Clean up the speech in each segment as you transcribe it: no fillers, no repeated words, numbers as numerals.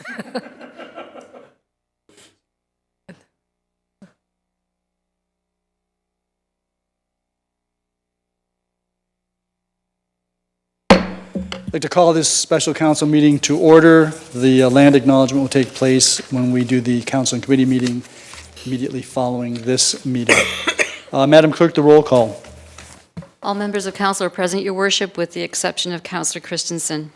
I'd like to call this special council meeting to order. The land acknowledgement will take place when we do the council and committee meeting immediately following this meeting. Madam Clerk, the roll call. All members of council are present, your worship, with the exception of Councillor Christensen.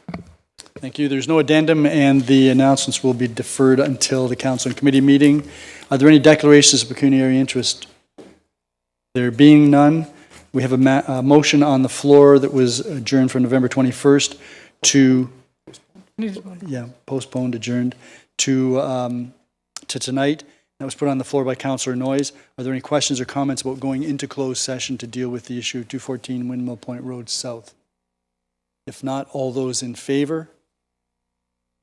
Thank you. There's no addendum, and the announcements will be deferred until the council and committee meeting. Are there any declarations of pecuniary interest? There being none, we have a motion on the floor that was adjourned from November 21st to, postponed, adjourned to tonight. That was put on the floor by Councillor Noyes. Are there any questions or comments about going into closed session to deal with the issue of 214 Windmill Point Road South? If not, all those in favor?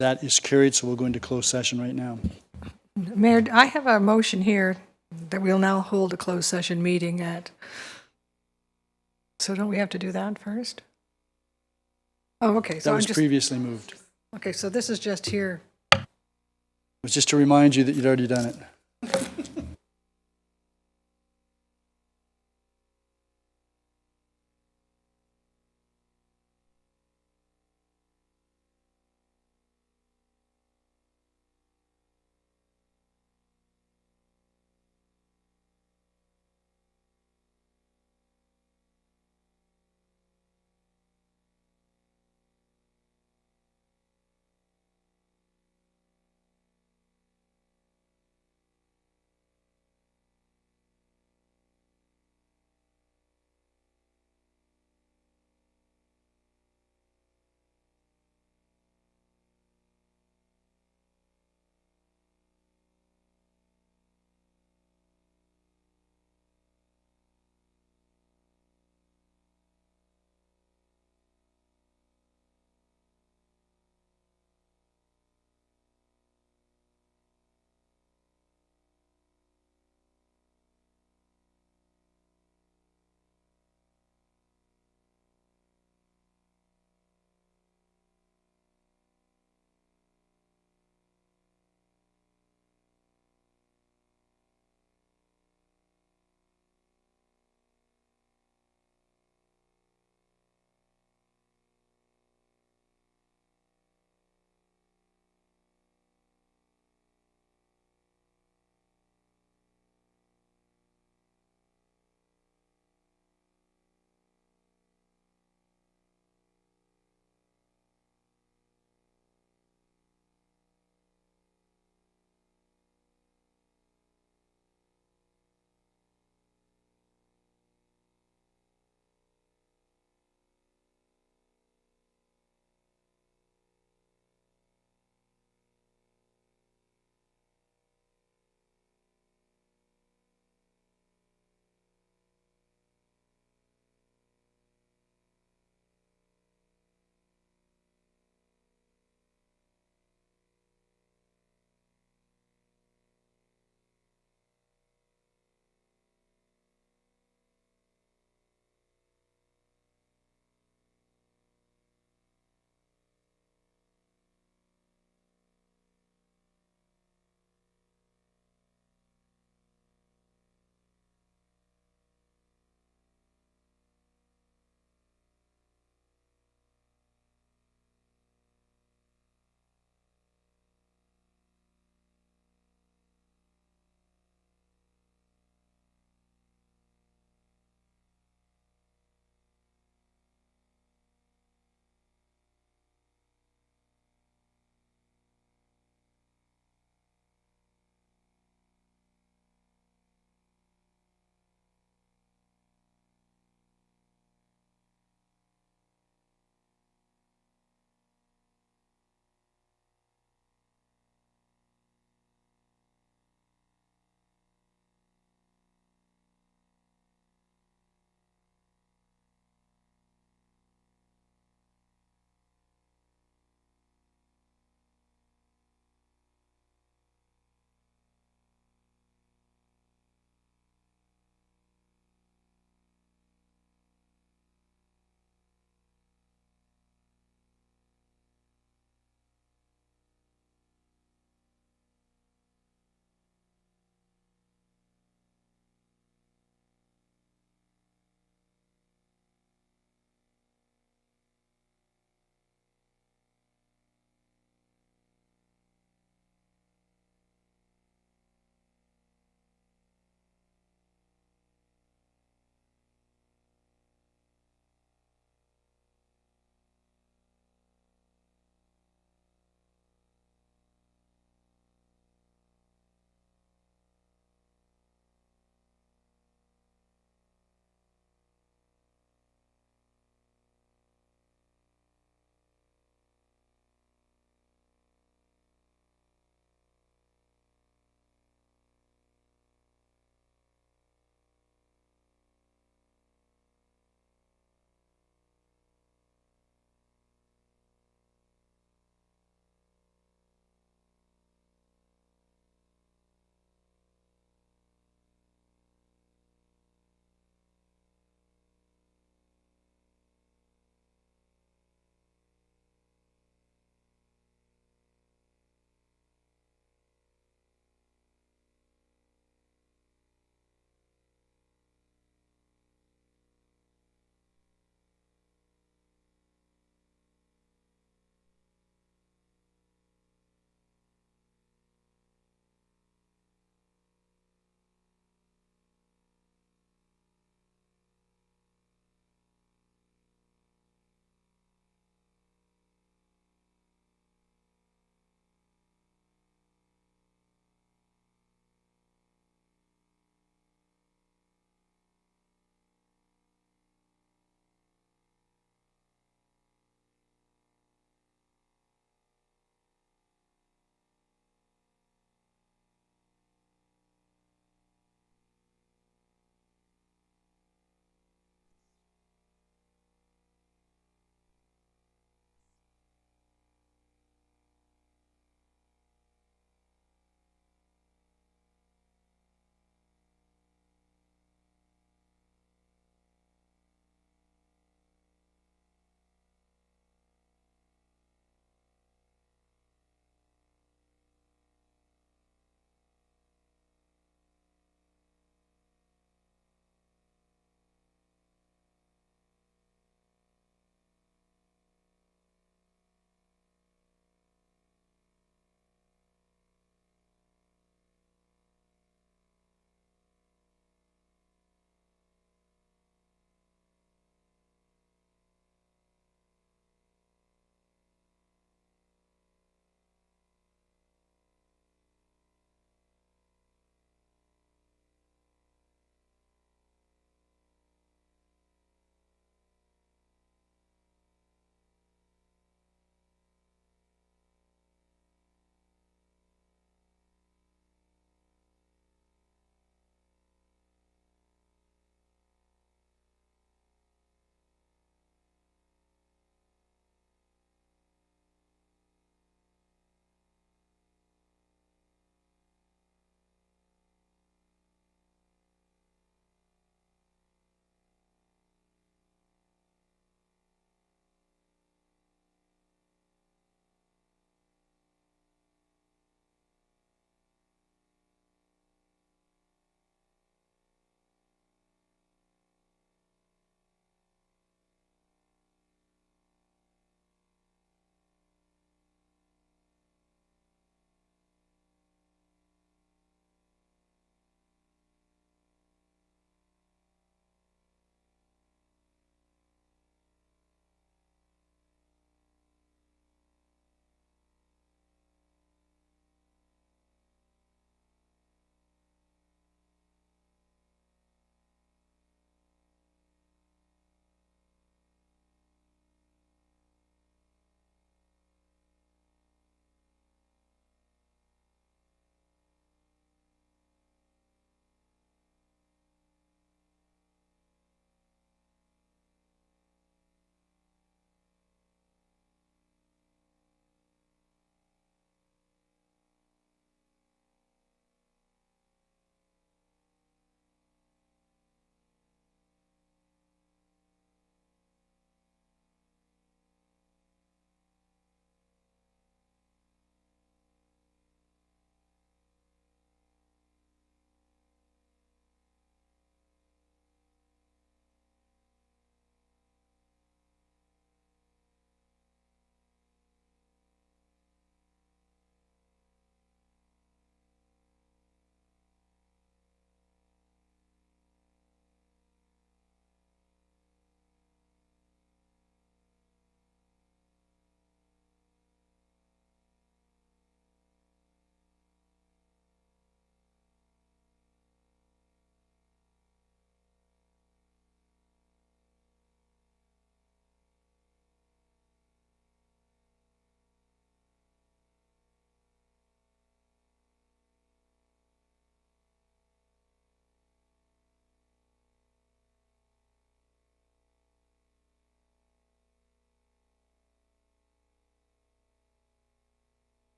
That is carried, so we'll go into closed session right now. Mayor, I have a motion here that we'll now hold a closed session meeting at. So don't we have to do that first? Oh, okay. So That was previously moved. Okay, so this is just here. It was just to remind you that you'd already done it.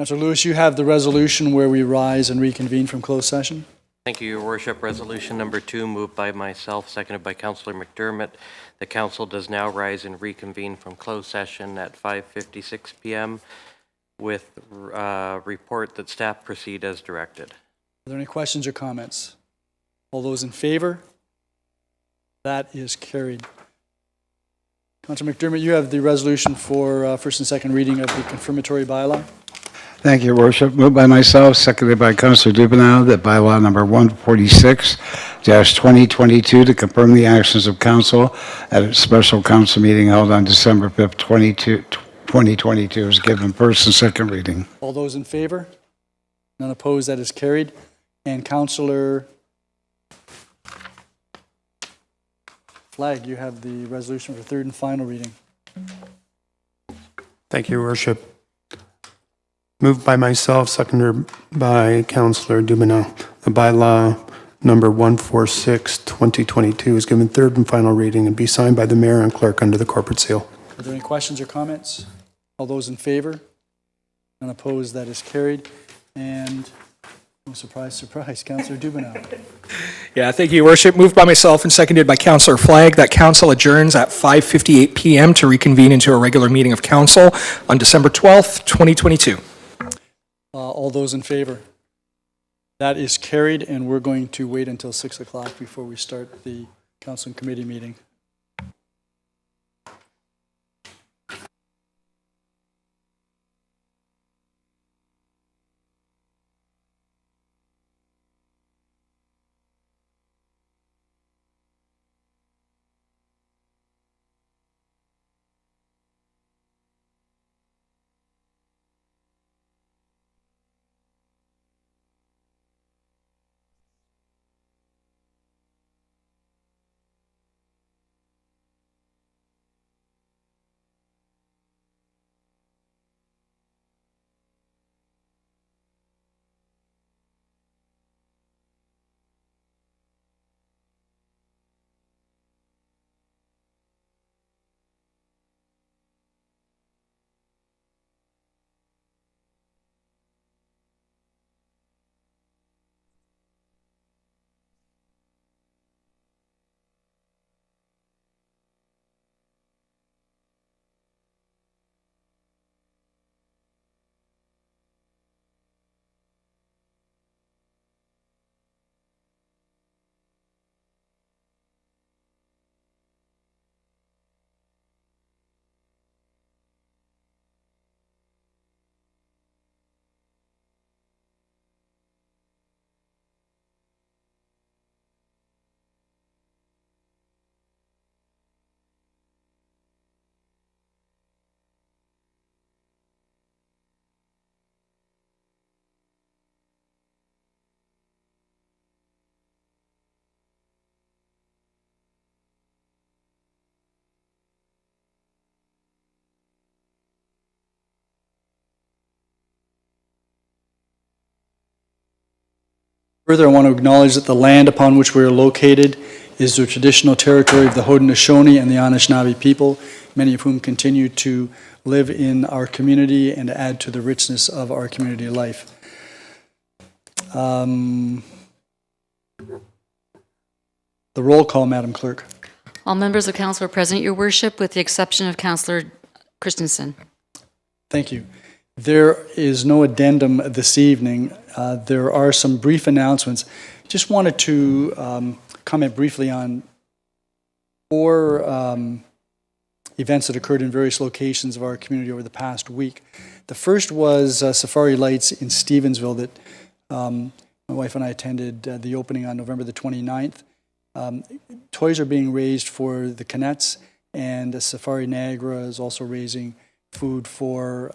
Councillor Lewis, you have the resolution where we rise and reconvene from closed session. Thank you, Your Worship. Resolution number 2, moved by myself, seconded by Councillor McDermott. The council does now rise and reconvene from closed session at 5:56 p.m. with report that staff proceed as directed. Are there any questions or comments? All those in favor? That is carried. Councillor McDermott, you have the resolution for first and second reading of the confirmatory bylaw. Thank you, Your Worship. Moved by myself, seconded by Councillor Dubanow, that bylaw number 146-2022 to confirm the actions of council at a special council meeting held on December 5th, 2022 is given first and second reading. All those in favor? None opposed, that is carried. And Councillor Flagg, you have the resolution for third and final reading. Thank you, Your Worship. Moved by myself, seconded by Councillor Dubanow. The bylaw number 146-2022 is given third and final reading and be signed by the mayor and clerk under the corporate seal. Are there any questions or comments? All those in favor? None opposed, that is carried. And, oh, surprise, surprise, Councillor Dubanow. Yeah, thank you, Your Worship. Moved by myself and seconded by Councillor Flagg that council adjourns at 5:58 p.m. to reconvene into a regular meeting of council on December 12th, 2022. All those in favor? That is carried, and we're going to wait until 6 o'clock before we start the council and committee meeting. Further, I want to acknowledge that the land upon which we are located is the traditional territory of the Haudenosaunee and the Anishinaabe people, many of whom continue to live in our community and add to the richness of our community life. The roll call, Madam Clerk. All members of council are present, Your Worship, with the exception of Councillor Christensen. Thank you. There is no addendum this evening. There are some brief announcements. Just wanted to comment briefly on 4 events that occurred in various locations of our community over the past week. The first was Safari Lights in Stevensville that my wife and I attended the opening on November the 29th. Toys are being raised for the Canettes, and Safari Niagara is also raising food for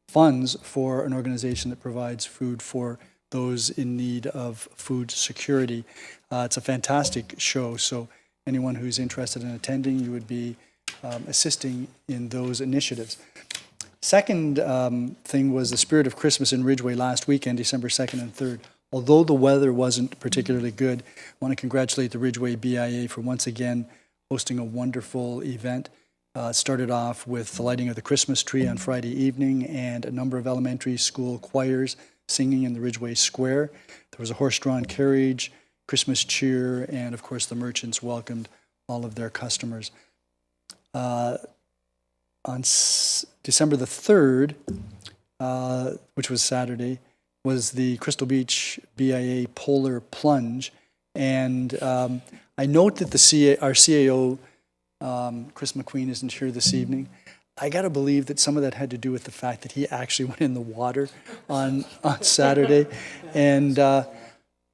funds for an organization that provides food for those in need of food security. It's a fantastic show, so anyone who's interested in attending, you would be assisting in those initiatives. Second thing was the Spirit of Christmas in Ridgeway last weekend, December 2nd and 3rd. Although the weather wasn't particularly good, I want to congratulate the Ridgeway BIA for once again hosting a wonderful event. Started off with the lighting of the Christmas tree on Friday evening and a number of elementary school choirs singing in the Ridgeway Square. There was a horse-drawn carriage, Christmas cheer, and of course the merchants welcomed all of their customers. On December the 3rd, which was Saturday, was the Crystal Beach BIA Polar Plunge. And I note that our CAO, Chris McQueen, isn't here this evening. I got to believe that some of that had to do with the fact that he actually went in the water on Saturday. And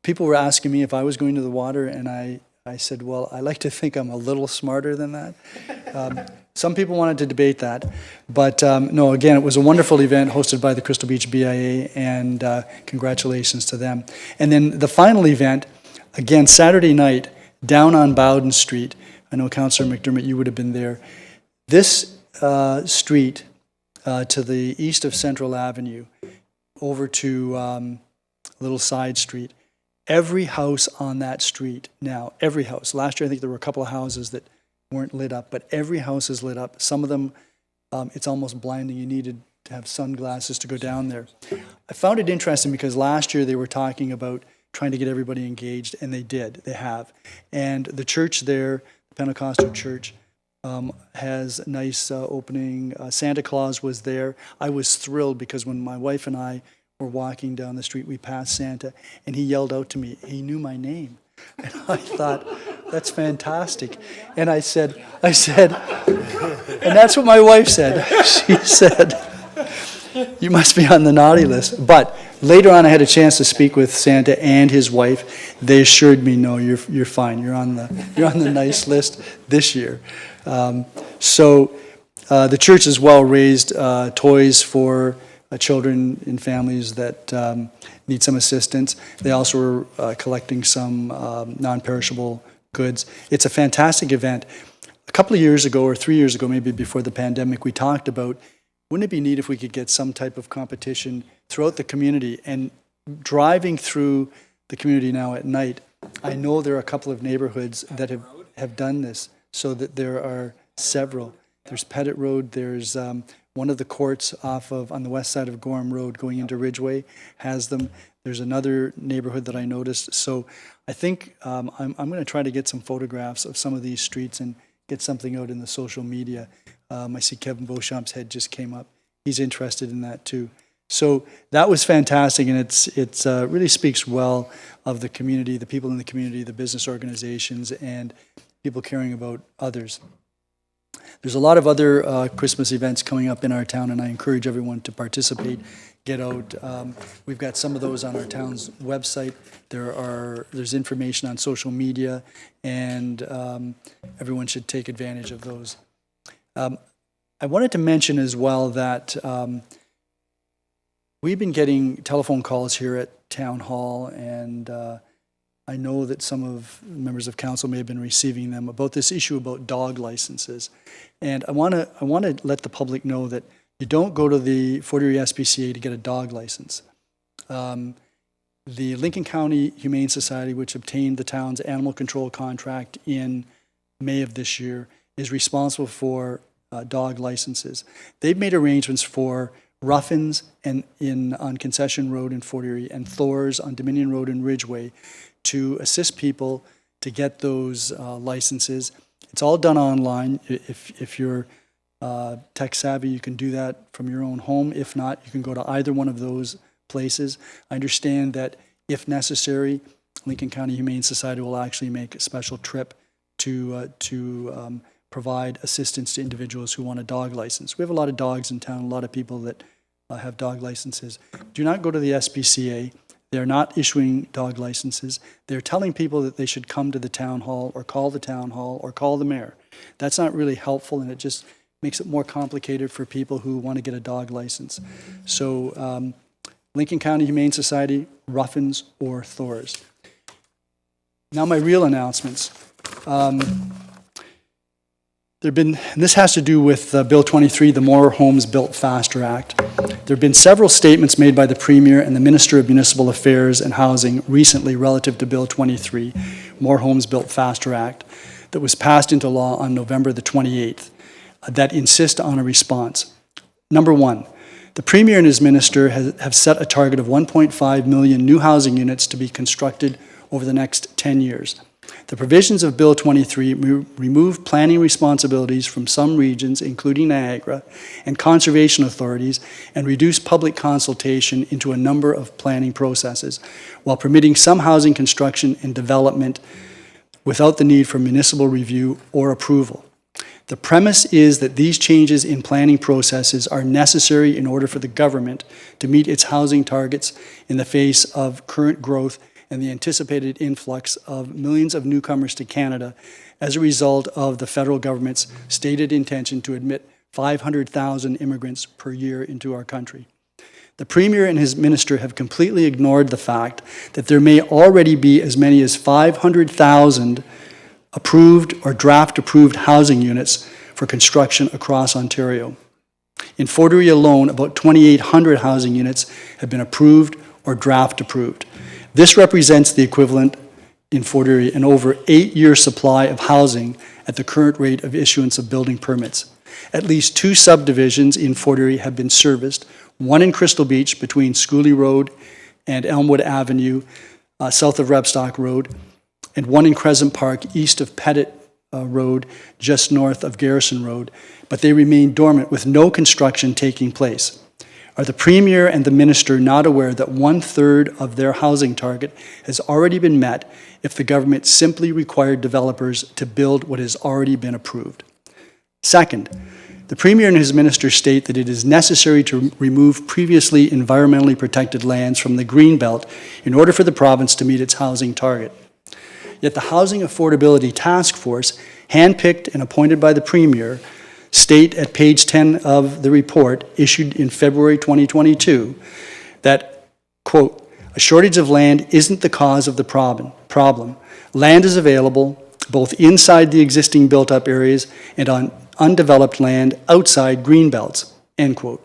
people were asking me if I was going to the water, and I said, well, I like to think I'm a little smarter than that. Some people wanted to debate that. But no, again, it was a wonderful event hosted by the Crystal Beach BIA, and congratulations to them. And then the final event, again, Saturday night, down on Bowden Street. I know, Councillor McDermott, you would have been there. This street to the east of Central Avenue, over to a little side street, every house on that street now, every house. Last year, I think there were a couple of houses that weren't lit up, but every house is lit up. Some of them, it's almost blinding. You needed to have sunglasses to go down there. I found it interesting because last year they were talking about trying to get everybody engaged, and they did. They have. And the church there, the Pentecostal church, has a nice opening. Santa Claus was there. I was thrilled because when my wife and I were walking down the street, we passed Santa, and he yelled out to me. He knew my name. And I thought, that's fantastic. And I said, and that's what my wife said. She said, you must be on the naughty list. But later on, I had a chance to speak with Santa and his wife. They assured me, no, you're fine. You're on the nice list this year. So the church as well raised toys for children in families that need some assistance. They also were collecting some non-perishable goods. It's a fantastic event. A couple of years ago, or 3 years ago, maybe before the pandemic, we talked about, wouldn't it be neat if we could get some type of competition throughout the community? And driving through the community now at night, I know there are a couple of neighborhoods that have done this, so that there are several. There's Pettit Road, there's one of the courts on the west side of Gorham Road going into Ridgeway has them. There's another neighborhood that I noticed. So I think I'm going to try to get some photographs of some of these streets and get something out in the social media. I see Kevin Beauchamp's head just came up. He's interested in that too. So that was fantastic, and it really speaks well of the community, the people in the community, the business organizations, and people caring about others. There's a lot of other Christmas events coming up in our town, and I encourage everyone to participate, get out. We've got some of those on our town's website. There's information on social media, and everyone should take advantage of those. I wanted to mention as well that we've been getting telephone calls here at Town Hall, and I know that some of members of council may have been receiving them about this issue about dog licenses. And I want to let the public know that you don't go to the Fort Erie SPCA to get a dog license. The Lincoln County Humane Society, which obtained the town's animal control contract in May of this year, is responsible for dog licenses. They've made arrangements for Ruffins on Concession Road in Fort Erie and Thor's on Dominion Road in Ridgeway to assist people to get those licenses. It's all done online. If you're tech savvy, you can do that from your own home. If not, you can go to either one of those places. I understand that if necessary, Lincoln County Humane Society will actually make a special trip to provide assistance to individuals who want a dog license. We have a lot of dogs in town, a lot of people that have dog licenses. Do not go to the SPCA. They're not issuing dog licenses. They're telling people that they should come to the town hall or call the town hall or call the mayor. That's not really helpful, and it just makes it more complicated for people who want to get a dog license. So Lincoln County Humane Society, Ruffins, or Thor's. Now my real announcements. This has to do with Bill 23, the More Homes Built Faster Act. There have been several statements made by the Premier and the Minister of Municipal Affairs and Housing recently relative to Bill 23, More Homes Built Faster Act, that was passed into law on November the 28th. that insist on a response. Number one, the Premier and his minister have set a target of 1.5 million new housing units to be constructed over the next 10 years. The provisions of Bill 23 remove planning responsibilities from some regions, including Niagara, and conservation authorities, and reduce public consultation into a number of planning processes, while permitting some housing construction and development without the need for municipal review or approval. The premise is that these changes in planning processes are necessary in order for the government to meet its housing targets in the face of current growth and the anticipated influx of millions of newcomers to Canada as a result of the federal government's stated intention to admit 500,000 immigrants per year into our country. The Premier and his minister have completely ignored the fact that there may already be as many as 500,000 approved or draft-approved housing units for construction across Ontario. In Fort Erie alone, about 2,800 housing units have been approved or draft-approved. This represents the equivalent in Fort Erie an over 8-year supply of housing at the current rate of issuance of building permits. At least 2 subdivisions in Fort Erie have been serviced, one in Crystal Beach between Schooley Road and Elmwood Avenue, south of Rebstock Road, and one in Crescent Park east of Pettit Road, just north of Garrison Road, but they remain dormant with no construction taking place. Are the Premier and the Minister not aware that 1/3 of their housing target has already been met if the government simply required developers to build what has already been approved? Second, the Premier and his Minister state that it is necessary to remove previously environmentally protected lands from the Greenbelt in order for the province to meet its housing target. Yet the Housing Affordability Task Force, handpicked and appointed by the Premier, state at page 10 of the report issued in February 2022 that, quote, a shortage of land isn't the cause of the problem. Land is available both inside the existing built-up areas and on undeveloped land outside greenbelts, end quote.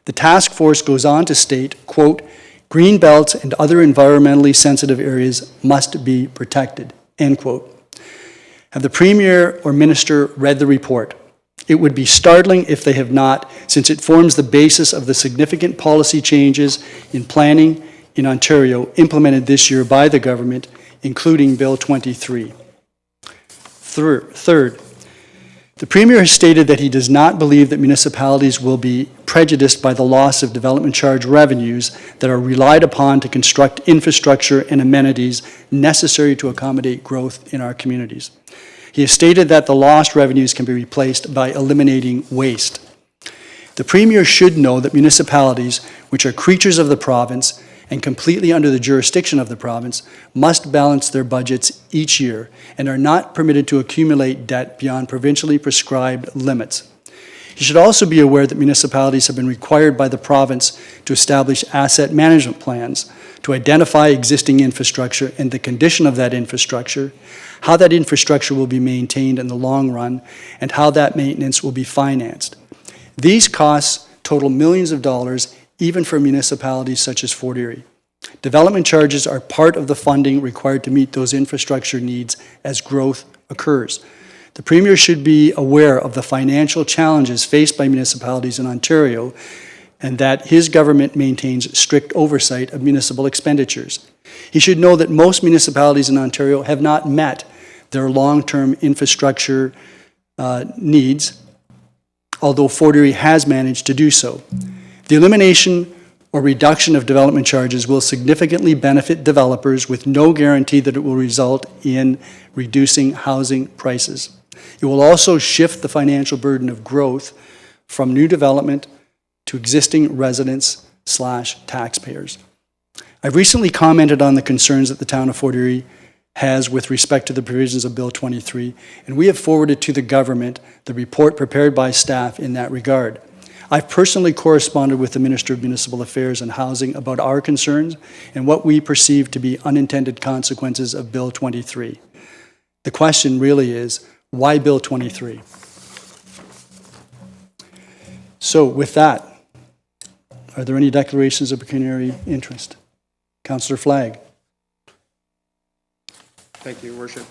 The task force goes on to state, quote, greenbelts and other environmentally sensitive areas must be protected, end quote. Have the Premier or Minister read the report? It would be startling if they have not, since it forms the basis of the significant policy changes in planning in Ontario implemented this year by the government, including Bill 23. Third, the Premier has stated that he does not believe that municipalities will be prejudiced by the loss of development charge revenues that are relied upon to construct infrastructure and amenities necessary to accommodate growth in our communities. He has stated that the lost revenues can be replaced by eliminating waste. The Premier should know that municipalities, which are creatures of the province and completely under the jurisdiction of the province, must balance their budgets each year and are not permitted to accumulate debt beyond provincially prescribed limits. He should also be aware that municipalities have been required by the province to establish asset management plans to identify existing infrastructure and the condition of that infrastructure, how that infrastructure will be maintained in the long run, and how that maintenance will be financed. These costs total millions of dollars, even for municipalities such as Fort Erie. Development charges are part of the funding required to meet those infrastructure needs as growth occurs. The Premier should be aware of the financial challenges faced by municipalities in Ontario and that his government maintains strict oversight of municipal expenditures. He should know that most municipalities in Ontario have not met their long-term infrastructure needs, although Fort Erie has managed to do so. The elimination or reduction of development charges will significantly benefit developers with no guarantee that it will result in reducing housing prices. It will also shift the financial burden of growth from new development to existing residents/taxpayers. I've recently commented on the concerns that the town of Fort Erie has with respect to the provisions of Bill 23, and we have forwarded to the government the report prepared by staff in that regard. I've personally corresponded with the Minister of Municipal Affairs and Housing about our concerns and what we perceive to be unintended consequences of Bill 23. The question really is, why Bill 23? So with that, are there any declarations of pecuniary interest? Councillor Flagg. Thank you, Your Worship.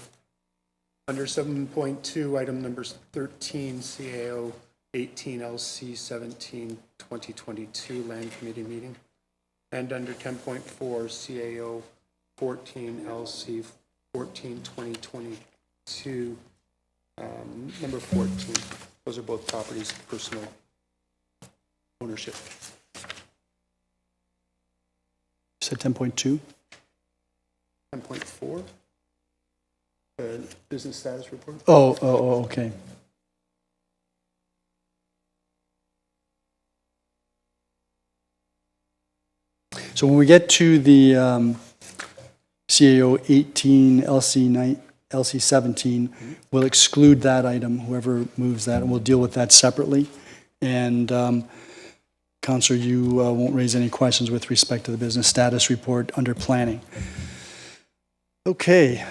Under 7.2, item number 13, CAO 18 LC 17 2022 Land Committee meeting. And under 10.4, CAO 14 LC 14 2022, number 14. Those are both properties of personal ownership. You said 10.2? 10.4, business status report. Oh, okay. So when we get to the CAO 18, LC 17, we'll exclude that item, whoever moves that, and we'll deal with that separately. And Councillor, you won't raise any questions with respect to the business status report under planning. Okay.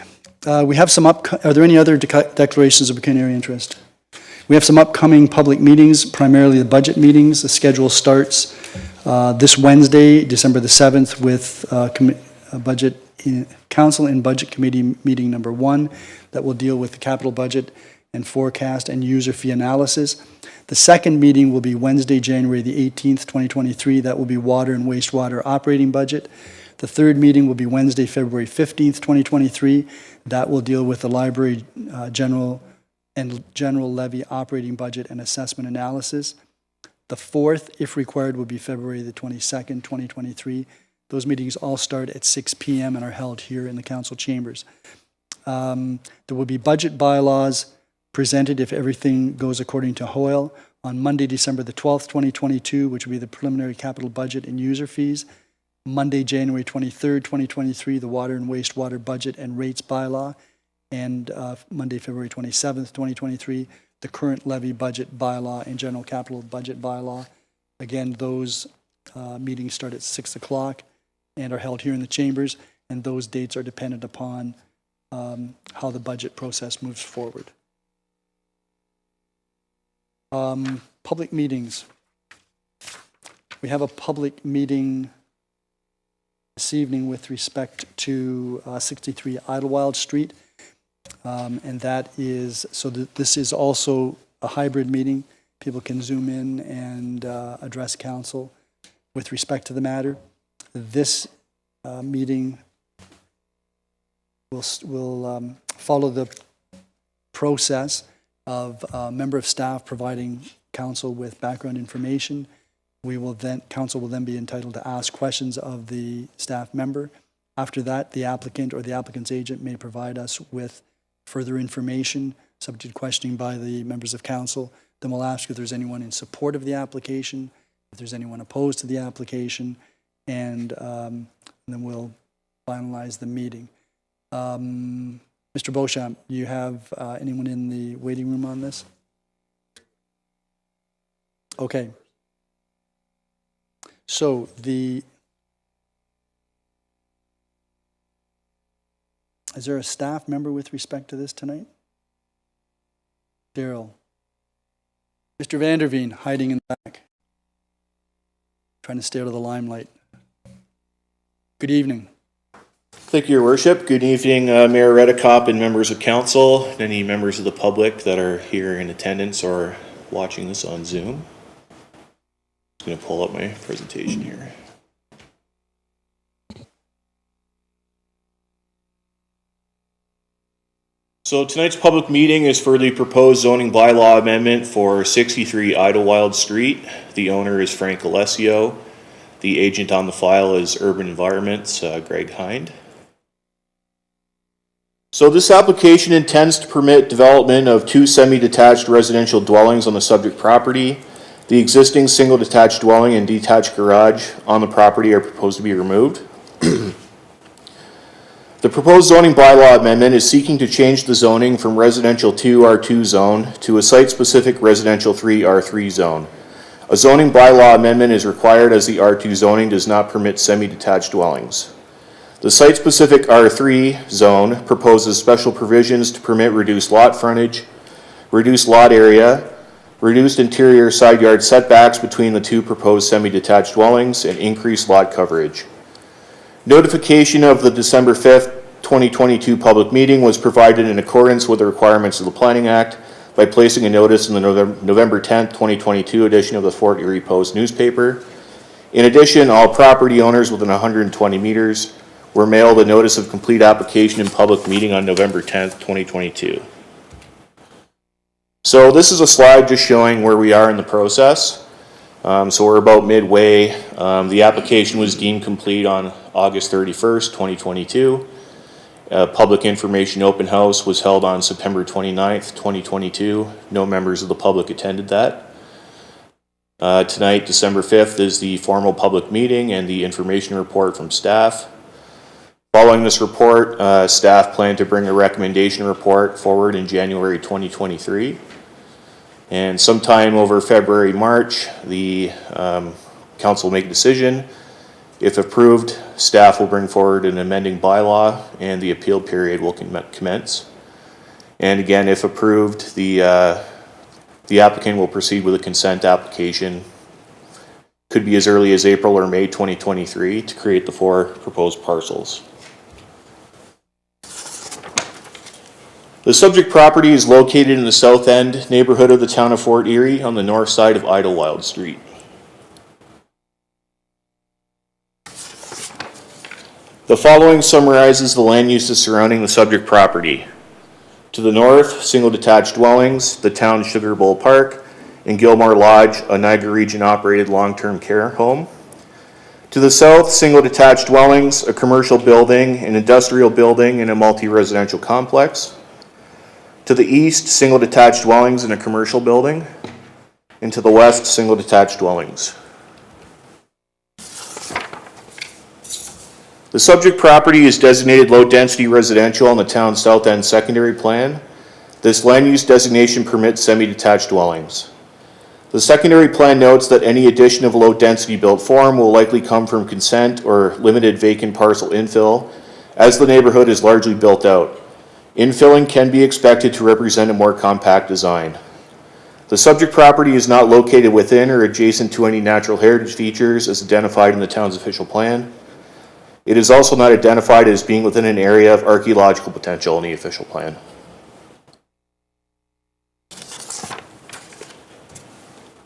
We have some are there any other declarations of pecuniary interest? We have some upcoming public meetings, primarily the budget meetings. The schedule starts this Wednesday, December the 7th, with Council and Budget Committee meeting number 1 that will deal with the capital budget and forecast and user fee analysis. The second meeting will be Wednesday, January the 18th, 2023. That will be water and wastewater operating budget. The third meeting will be Wednesday, February 15th, 2023. That will deal with the library general levy operating budget and assessment analysis. The fourth, if required, will be February the 22nd, 2023. Those meetings all start at 6 p.m. and are held here in the council chambers. There will be budget bylaws presented if everything goes according to Hoyle on Monday, December the 12th, 2022, which will be the preliminary capital budget and user fees. Monday, January 23rd, 2023, the water and wastewater budget and rates bylaw. And Monday, February 27th, 2023, the current levy budget bylaw and general capital budget bylaw. Again, those meetings start at 6 o'clock and are held here in the chambers, and those dates are dependent upon how the budget process moves forward. Public meetings. We have a public meeting this evening with respect to 63 Idlewild Street. And that is, so this is also a hybrid meeting. People can zoom in and address council with respect to the matter. This meeting will follow the process of a member of staff providing council with background information. Council will then be entitled to ask questions of the staff member. After that, the applicant or the applicant's agent may provide us with further information, subject to questioning by the members of council. Then we'll ask if there's anyone in support of the application, if there's anyone opposed to the application, and then we'll finalize the meeting. Mr. Beauchamp, you have anyone in the waiting room on this? Okay. So is there a staff member with respect to this tonight? Daryl. Mr. Vanderveen, hiding in the back. Trying to stay out of the limelight. Good evening. Thank you, Your Worship. Good evening, Mayor Redekop and members of council, and any members of the public that are here in attendance or watching this on Zoom. I'm going to pull up my presentation here. So tonight's public meeting is for the proposed zoning bylaw amendment for 63 Idlewild Street. The owner is Frank Alessio. The agent on the file is Urban Environments, Greg Hind. So this application intends to permit development of 2 semi-detached residential dwellings on the subject property. The existing single detached dwelling and detached garage on the property are proposed to be removed. The proposed zoning bylaw amendment is seeking to change the zoning from residential 2 R2 zone to a site-specific residential 3 R3 zone. A zoning bylaw amendment is required as the R2 zoning does not permit semi-detached dwellings. The site-specific R3 zone proposes special provisions to permit reduced lot frontage, reduced lot area, reduced interior side yard setbacks between the 2 proposed semi-detached dwellings, and increased lot coverage. Notification of the December 5th, 2022 public meeting was provided in accordance with the requirements of the Planning Act by placing a notice in the November 10th, 2022 edition of the Fort Erie Post newspaper. In addition, all property owners within 120 meters were mailed a notice of complete application in public meeting on November 10th, 2022. So this is a slide just showing where we are in the process. So we're about midway. The application was deemed complete on August 31st, 2022. Public information open house was held on September 29th, 2022. No members of the public attended that. Tonight, December 5th, is the formal public meeting and the information report from staff. Following this report, staff plan to bring a recommendation report forward in January 2023. And sometime over February, March, the council will make a decision. If approved, staff will bring forward an amending bylaw and the appeal period will commence. And again, if approved, the applicant will proceed with a consent application. Could be as early as April or May 2023 to create the 4 proposed parcels. The subject property is located in the south end neighborhood of the town of Fort Erie on the north side of Idlewild Street. The following summarizes the land uses surrounding the subject property. To the north, single detached dwellings, the town Sugar Bowl Park, and Gilmore Lodge, a Niagara Region operated long-term care home. To the south, single detached dwellings, a commercial building, an industrial building, and a multi-residential complex. To the east, single detached dwellings and a commercial building. And to the west, single detached dwellings. The subject property is designated low-density residential on the town's south end secondary plan. This land use designation permits semi-detached dwellings. The secondary plan notes that any addition of low-density built form will likely come from consent or limited vacant parcel infill, as the neighborhood is largely built out. Infilling can be expected to represent a more compact design. The subject property is not located within or adjacent to any natural heritage features as identified in the town's official plan. It is also not identified as being within an area of archaeological potential in the official plan.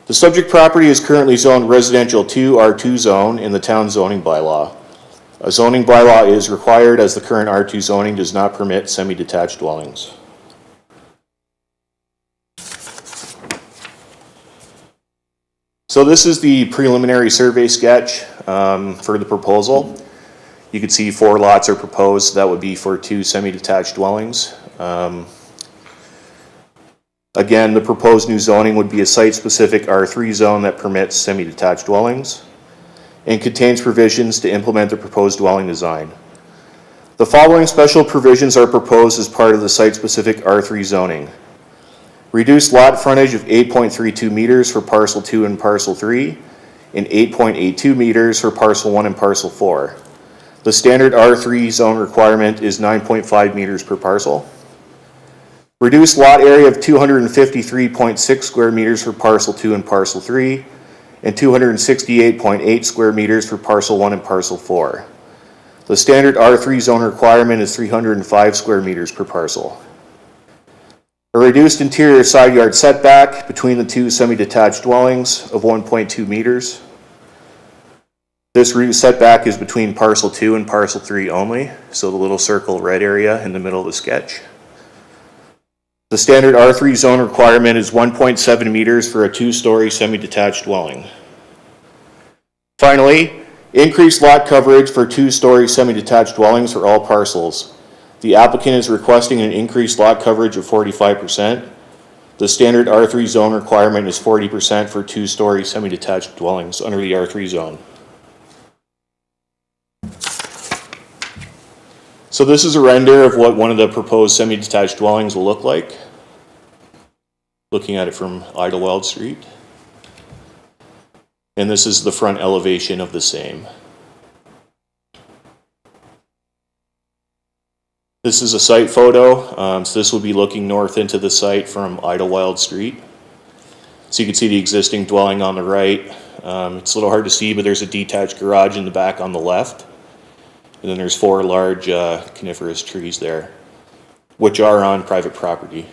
The subject property is currently zoned residential 2 R2 zone in the town zoning bylaw. A zoning bylaw is required as the current R2 zoning does not permit semi-detached dwellings. So this is the preliminary survey sketch for the proposal. You can see 4 lots are proposed. That would be for 2 semi-detached dwellings. Again, the proposed new zoning would be a site-specific R3 zone that permits semi-detached dwellings and contains provisions to implement the proposed dwelling design. The following special provisions are proposed as part of the site-specific R3 zoning. Reduced lot frontage of 8.32 meters for parcel 2 and parcel 3, and 8.82 meters for parcel 1 and parcel 4. The standard R3 zone requirement is 9.5 meters per parcel. Reduced lot area of 253.6 square meters for parcel 2 and parcel 3, and 268.8 square meters for parcel 1 and parcel 4. The standard R3 zone requirement is 305 square meters per parcel. A reduced interior side yard setback between the 2 semi-detached dwellings of 1.2 meters. This reduced setback is between parcel 2 and parcel 3 only, so the little circle red area in the middle of the sketch. The standard R3 zone requirement is 1.7 meters for a 2-story semi-detached dwelling. Finally, increased lot coverage for 2-story semi-detached dwellings for all parcels. The applicant is requesting an increased lot coverage of 45%. The standard R3 zone requirement is 40% for 2-story semi-detached dwellings under the R3 zone. So this is a render of what one of the proposed semi-detached dwellings will look like. Looking at it from Idlewild Street. And this is the front elevation of the same. This is a site photo. So this will be looking north into the site from Idlewild Street. So you can see the existing dwelling on the right. It's a little hard to see, but there's a detached garage in the back on the left. And then there's 4 large coniferous trees there, which are on private property.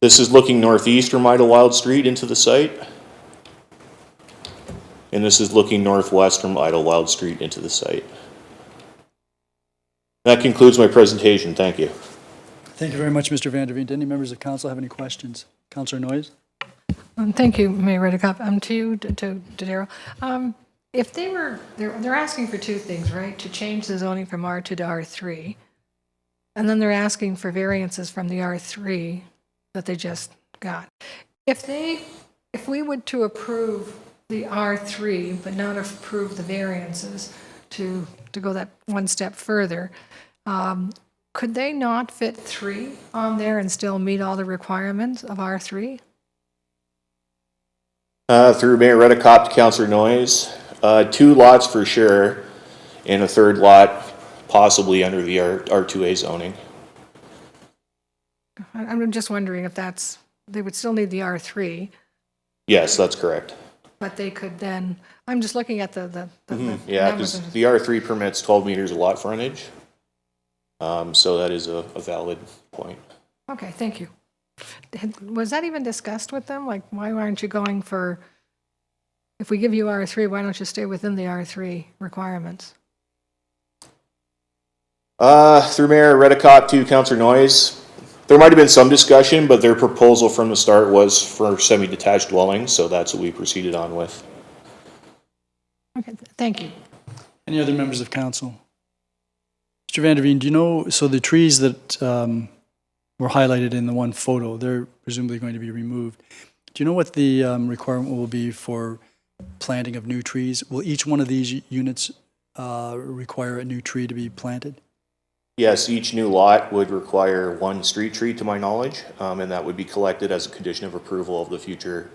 This is looking northeast from Idlewild Street into the site. And this is looking northwest from Idlewild Street into the site. That concludes my presentation. Thank you. Thank you very much, Mr. Vanderveen. Do any members of council have any questions? Councillor Noyes? Thank you, Mayor Redekop. To you, to Darrell. If they're asking for 2 things, right? To change the zoning from R2 to R3. And then they're asking for variances from the R3 that they just got. If we would to approve the R3, but not approve the variances to go that one step further, could they not fit 3 on there and still meet all the requirements of R3? Through Mayor Redekop to Councillor Noyes, 2 lots for sure, and a 3rd lot possibly under the R2A zoning. I'm just wondering if they would still need the R3, Yes, that's correct. but they could then, I'm just looking at the Yeah, numbers. because the R3 permits 12 meters of lot frontage. So that is a valid point. Okay, thank you. Was that even discussed with them? Like, why aren't you going for, if we give you R3, why don't you stay within the R3 requirements? Through Mayor Redekop to Councillor Noyes, there might have been some discussion, but their proposal from the start was for semi-detached dwellings, so that's what we proceeded on with. Okay, thank you. Any other members of council? Mr. Vanderveen, do you know, so the trees that were highlighted in the one photo, they're presumably going to be removed. Do you know what the requirement will be for planting of new trees? Will each one of these units require a new tree to be planted? Yes, each new lot would require 1 street tree to my knowledge, and that would be collected as a condition of approval of the future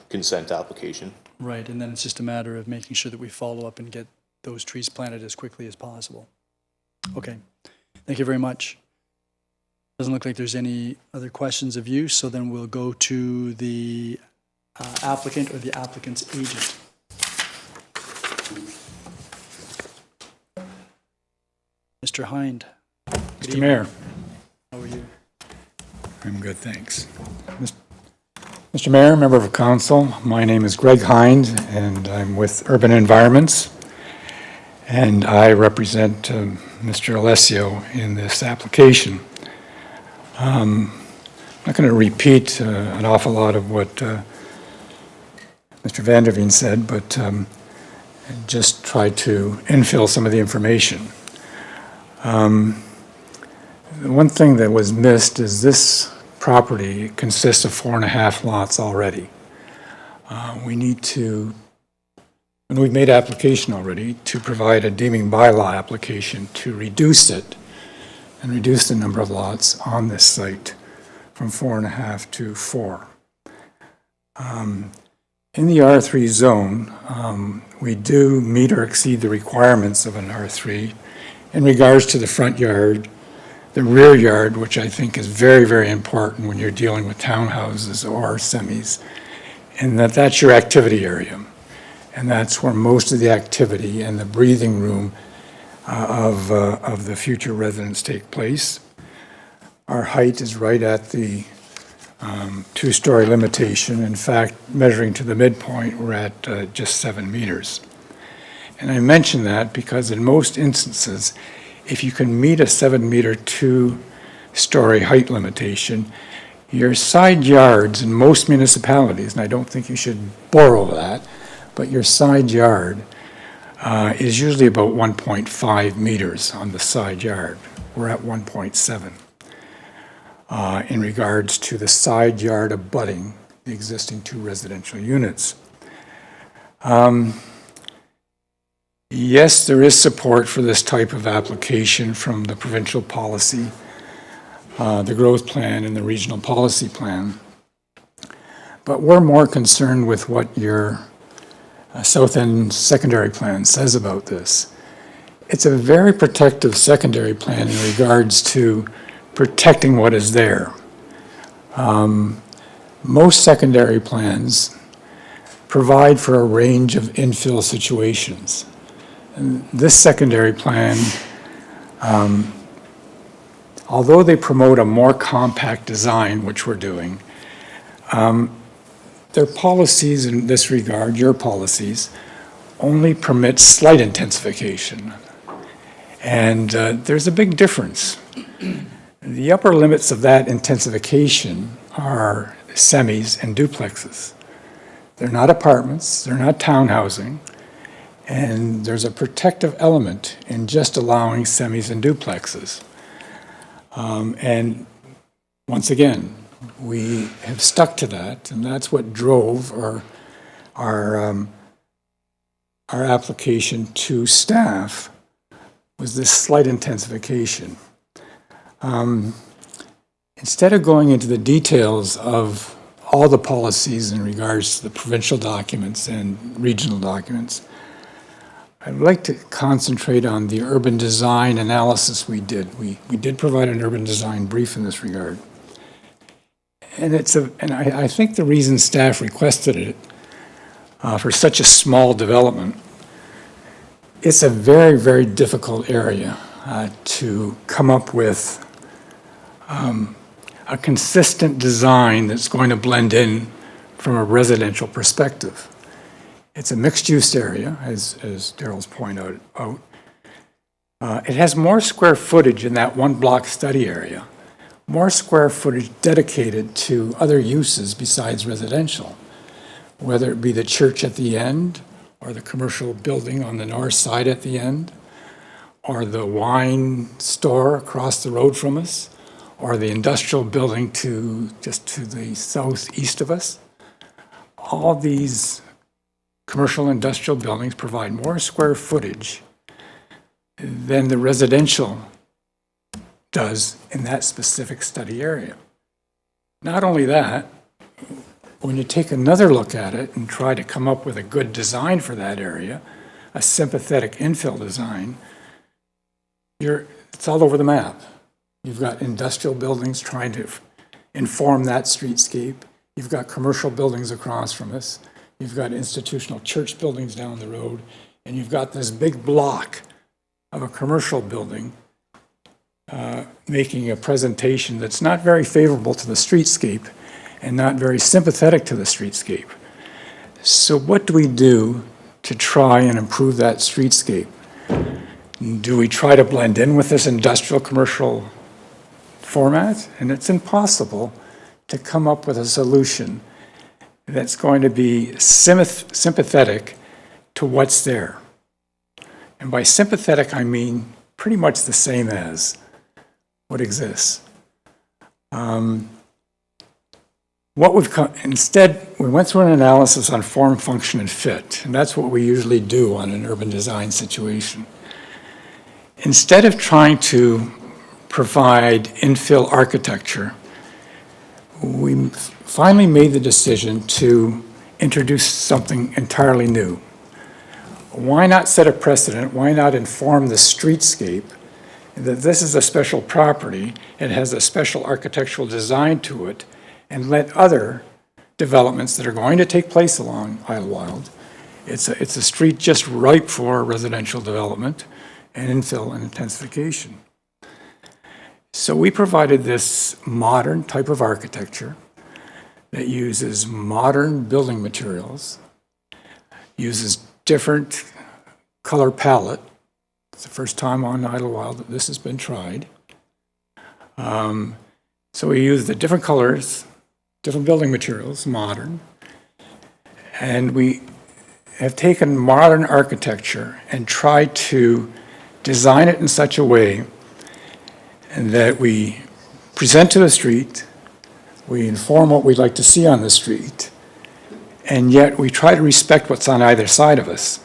consent application. Right, and then it's just a matter of making sure that we follow up and get those trees planted as quickly as possible. Okay, thank you very much. Doesn't look like there's any other questions of you, so then we'll go to the applicant or the applicant's agent. Mr. Hind. Mr. Mayor, How are you? I'm good, thanks. Mr. Mayor, member of council, my name is Greg Hind, and I'm with Urban Environments, and I represent Mr. Alessio in this application. I'm not going to repeat an awful lot of what Mr. Vanderveen said, but just try to infill some of the information. The one thing that was missed is this property consists of 4.5 lots already. We need to, and we've made application already, to provide a deeming bylaw application to reduce it and reduce the number of lots on this site from 4.5 to 4. In the R3 zone, we do meet or exceed the requirements of an R3 in regards to the front yard, the rear yard, which I think is very, very important when you're dealing with townhouses or semis, and that's your activity area. And that's where most of the activity and the breathing room of the future residents take place. Our height is right at the 2-story limitation. In fact, measuring to the midpoint, we're at just 7 meters. And I mention that because in most instances, if you can meet a 7-meter 2-story height limitation, your side yards in most municipalities, and I don't think you should borrow that, but your side yard is usually about 1.5 meters on the side yard. We're at 1.7 in regards to the side yard abutting the existing 2 residential units. Yes, there is support for this type of application from the provincial policy, the growth plan, and the regional policy plan. But we're more concerned with what your South End secondary plan says about this. It's a very protective secondary plan in regards to protecting what is there. Most secondary plans provide for a range of infill situations. this secondary plan, although they promote a more compact design, which we're doing, their policies in this regard, your policies, only permit slight intensification. And there's a big difference. The upper limits of that intensification are semis and duplexes. They're not apartments, they're not townhousing, and there's a protective element in just allowing semis and duplexes. And once again, we have stuck to that, and that's what drove our application to staff, was this slight intensification. Instead of going into the details of all the policies in regards to the provincial documents and regional documents, I'd like to concentrate on the urban design analysis we did. We did provide an urban design brief in this regard. And I think the reason staff requested it for such a small development, it's a very, very difficult area to come up with a consistent design that's going to blend in from a residential perspective. It's a mixed-use area, as Darrell's pointed out. It has more square footage in that one block study area, more square footage dedicated to other uses besides residential, whether it be the church at the end, or the commercial building on the north side at the end, or the wine store across the road from us, or the industrial building just to the southeast of us. All these commercial industrial buildings provide more square footage than the residential does in that specific study area. Not only that, when you take another look at it and try to come up with a good design for that area, a sympathetic infill design, it's all over the map. You've got industrial buildings trying to inform that streetscape. You've got commercial buildings across from us. You've got institutional church buildings down the road. And you've got this big block of a commercial building making a presentation that's not very favorable to the streetscape and not very sympathetic to the streetscape. So what do we do to try and improve that streetscape? Do we try to blend in with this industrial commercial format? And it's impossible to come up with a solution that's going to be sympathetic to what's there. And by sympathetic, I mean pretty much the same as what exists. Instead, we went through an analysis on form, function, and fit, and that's what we usually do on an urban design situation. Instead of trying to provide infill architecture, we finally made the decision to introduce something entirely new. Why not set a precedent? Why not inform the streetscape that this is a special property, it has a special architectural design to it, and let other developments that are going to take place along Idlewild, it's a street just ripe for residential development and infill and intensification. So we provided this modern type of architecture that uses modern building materials, uses different color palette. It's the first time on Idlewild that this has been tried. So we use the different colors, different building materials, modern, and we have taken modern architecture and tried to design it in such a way that we present to the street, we inform what we'd like to see on the street, and yet we try to respect what's on either side of us.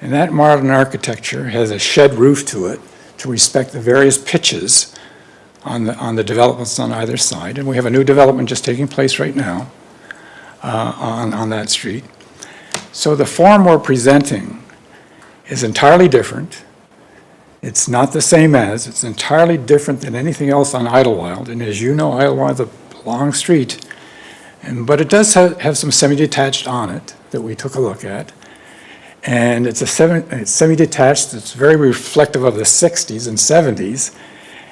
And that modern architecture has a shed roof to it to respect the various pitches on the developments on either side. And we have a new development just taking place right now on that street. So the form we're presenting is entirely different. It's not the same as, it's entirely different than anything else on Idlewild. And as you know, Idlewild is a long street, but it does have some semi-detached on it that we took a look at. And it's it's semi-detached, it's very reflective of the 60s and 70s,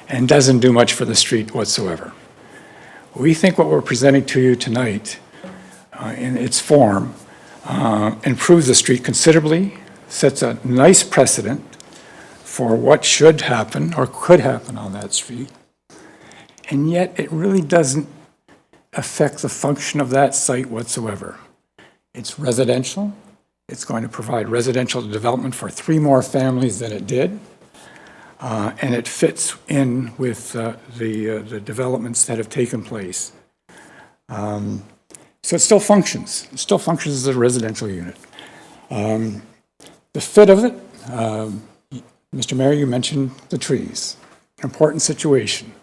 and doesn't do much for the street whatsoever. We think what we're presenting to you tonight, in its form, improves the street considerably, sets a nice precedent for what should happen or could happen on that street, and yet it really doesn't affect the function of that site whatsoever. It's residential. It's going to provide residential development for 3 more families than it did, and it fits in with the developments that have taken place. So it still functions. It still functions as a residential unit. The fit of it, Mr. Mayor, you mentioned the trees. An important situation.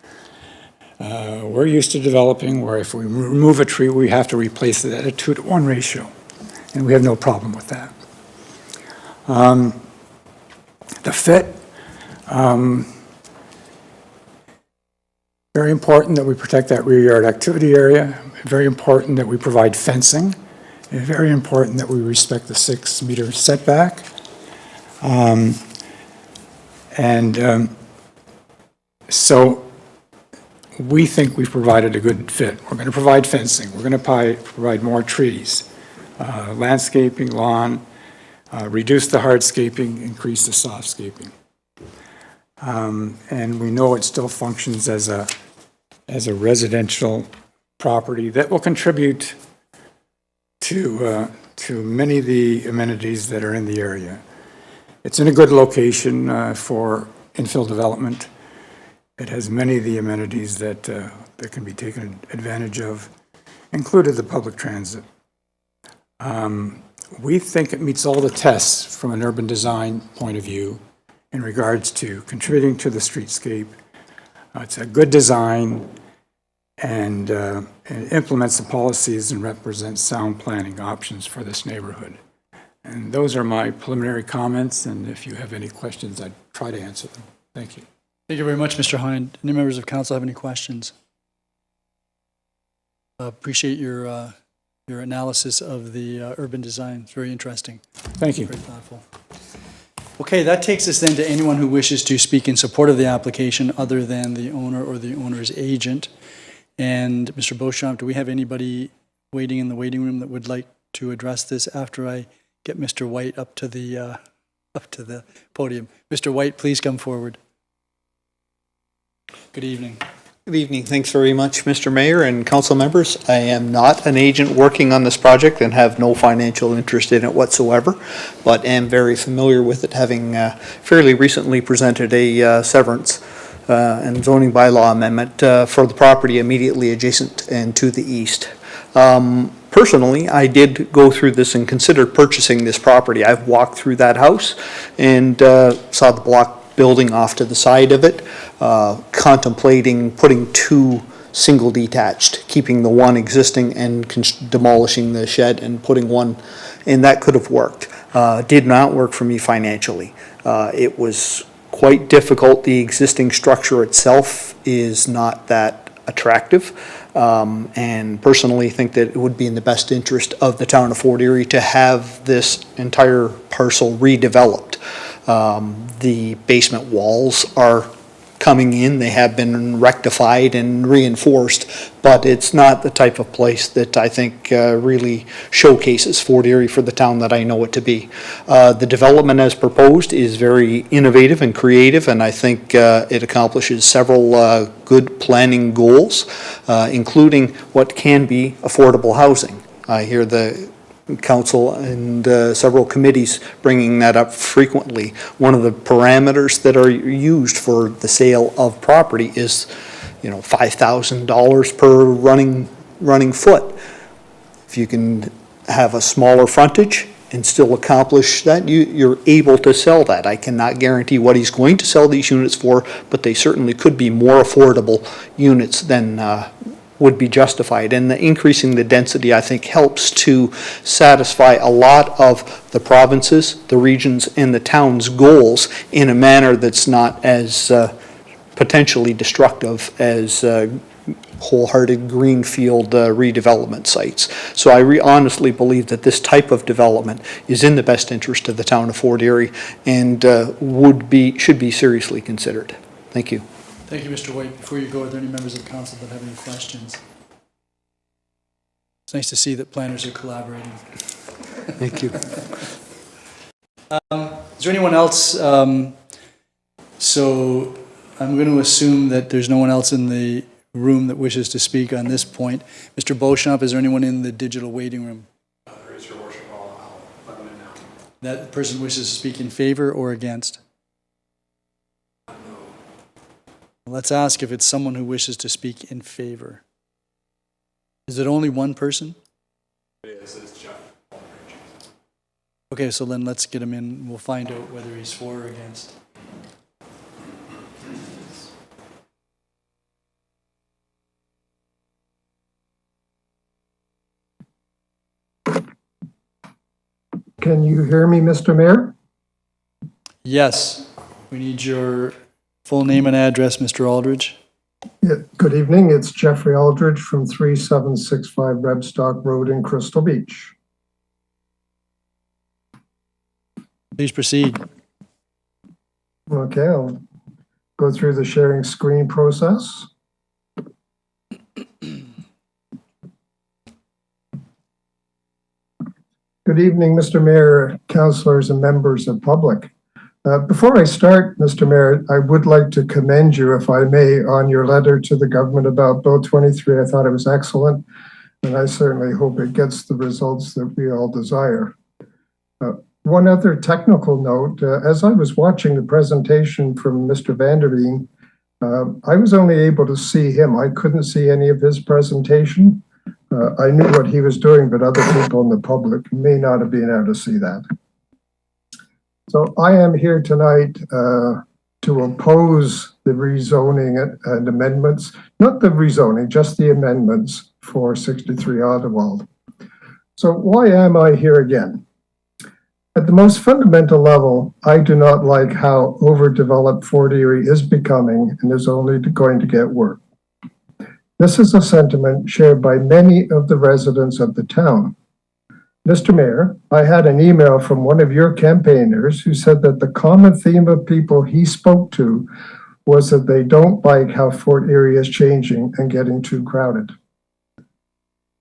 We're used to developing where if we remove a tree, we have to replace it at a 2-to-1 ratio. And we have no problem with that. The fit, very important that we protect that rear yard activity area, very important that we provide fencing, and very important that we respect the 6-meter setback. So we think we've provided a good fit. We're going to provide fencing. We're going to provide more trees. Landscaping, lawn, reduce the hardscaping, increase the softscaping. And we know it still functions as a residential property that will contribute to many of the amenities that are in the area. It's in a good location for infill development. It has many of the amenities that can be taken advantage of, including the public transit. We think it meets all the tests from an urban design point of view in regards to contributing to the streetscape. It's a good design and it implements the policies and represents sound planning options for this neighborhood. And those are my preliminary comments, and if you have any questions, I'd try to answer them. Thank you. Thank you very much, Mr. Hind. Any members of council have any questions? Appreciate your analysis of the urban design. It's very interesting. Thank you. Very thoughtful. Okay, that takes us then to anyone who wishes to speak in support of the application other than the owner or the owner's agent. And Mr. Beauchamp, do we have anybody waiting in the waiting room that would like to address this after I get Mr. White up to the podium? Mr. White, please come forward. Good evening. Good evening. Thanks very much, Mr. Mayor and council members. I am not an agent working on this project and have no financial interest in it whatsoever, but am very familiar with it, having fairly recently presented a severance and zoning bylaw amendment for the property immediately adjacent and to the east. Personally, I did go through this and considered purchasing this property. I've walked through that house and saw the block building off to the side of it, contemplating putting 2 single detached, keeping the one existing and demolishing the shed and putting one, and that could have worked. Did not work for me financially. It was quite difficult. The existing structure itself is not that attractive, and personally think that it would be in the best interest of the town of Fort Erie to have this entire parcel redeveloped. The basement walls are coming in. They have been rectified and reinforced, but it's not the type of place that I think really showcases Fort Erie for the town that I know it to be. The development as proposed is very innovative and creative, and I think it accomplishes several good planning goals, including what can be affordable housing. I hear the council and several committees bringing that up frequently. One of the parameters that are used for the sale of property is, $5,000 per running foot. If you can have a smaller frontage and still accomplish that, you're able to sell that. I cannot guarantee what he's going to sell these units for, but they certainly could be more affordable units than would be justified. And increasing the density, I think, helps to satisfy a lot of the provinces, the regions, and the town's goals in a manner that's not as potentially destructive as wholehearted greenfield redevelopment sites. So I honestly believe that this type of development is in the best interest of the town of Fort Erie and should be seriously considered. Thank you. Thank you, Mr. White. Before you go, are there any members of council that have any questions? It's nice to see that planners are collaborating. Thank you. Is there anyone else? So I'm going to assume that there's no one else in the room that wishes to speak on this point. Mr. Beauchamp, is there anyone in the digital waiting room? There is, Your Worship. I'll let them in now. That person wishes to speak in favor or against? Let's ask if it's someone who wishes to speak in favor. Is it only one person? It is. It's Jeff. Okay, so then let's get him in. We'll find out whether he's for or against. Can you hear me, Mr. Mayor? Yes. We need your full name and address, Mr. Aldridge. Yeah, good evening. It's Jeffrey Aldridge from 3765 Rebstock Road in Crystal Beach. Please proceed. Okay, I'll go through the sharing screen process. Good evening, Mr. Mayor, councillors, and members of public. Before I start, Mr. Mayor, I would like to commend you, if I may, on your letter to the government about Bill 23. I thought it was excellent, and I certainly hope it gets the results that we all desire. One other technical note, as I was watching the presentation from Mr. Vanderveen, I was only able to see him. I couldn't see any of his presentation. I knew what he was doing, but other people in the public may not have been able to see that. So I am here tonight to oppose the rezoning and amendments, not the rezoning, just the amendments for 63 Ottawald. So why am I here again? At the most fundamental level, I do not like how overdeveloped Fort Erie is becoming and is only going to get worse. This is a sentiment shared by many of the residents of the town. Mr. Mayor, I had an email from one of your campaigners who said that the common theme of people he spoke to was that they don't like how Fort Erie is changing and getting too crowded.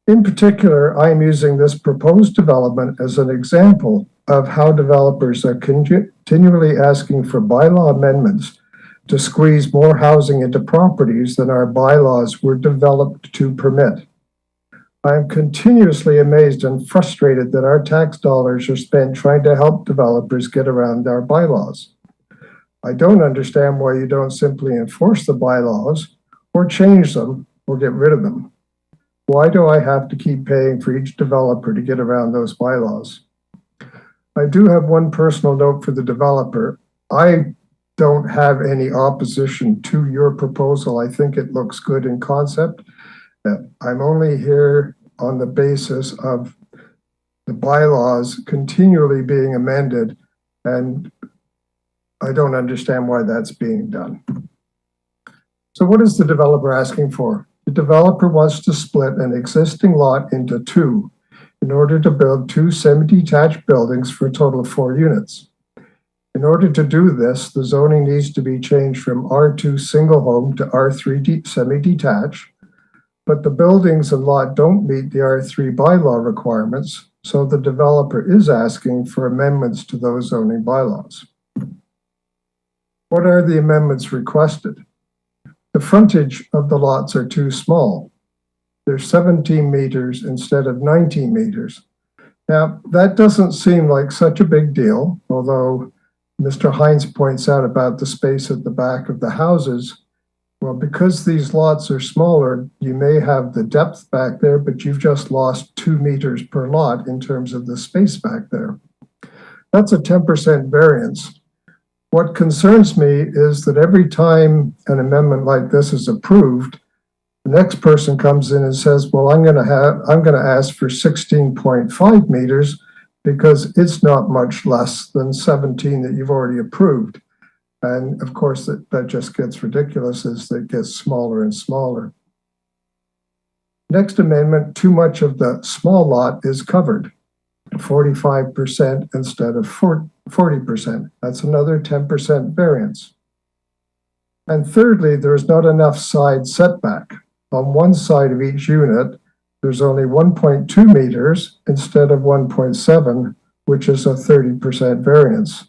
In particular, I'm using this proposed development as an example of how developers are continually asking for bylaw amendments to squeeze more housing into properties than our bylaws were developed to permit. I am continuously amazed and frustrated that our tax dollars are spent trying to help developers get around our bylaws. I don't understand why you don't simply enforce the bylaws or change them or get rid of them. Why do I have to keep paying for each developer to get around those bylaws? I do have one personal note for the developer. I don't have any opposition to your proposal. I think it looks good in concept. I'm only here on the basis of the bylaws continually being amended, and I don't understand why that's being done. So what is the developer asking for? The developer wants to split an existing lot into two in order to build two semi-detached buildings for a total of 4 units. In order to do this, the zoning needs to be changed from R2 single home to R3 semi-detached, but the buildings and lot don't meet the R3 bylaw requirements, so the developer is asking for amendments to those zoning bylaws. What are the amendments requested? The frontage of the lots are too small. They're 17 meters instead of 19 meters. Now, that doesn't seem like such a big deal, although Mr. Hines points out about the space at the back of the houses. Well, because these lots are smaller, you may have the depth back there, but you've just lost 2 meters per lot in terms of the space back there. That's a 10% variance. What concerns me is that every time an amendment like this is approved, the next person comes in and says, well, I'm going to ask for 16.5 meters because it's not much less than 17 that you've already approved. And of course, that just gets ridiculous as it gets smaller and smaller. Next amendment, too much of the small lot is covered, 45% instead of 40%. That's another 10% variance. And thirdly, there's not enough side setback. On one side of each unit, there's only 1.2 meters instead of 1.7, which is a 30% variance.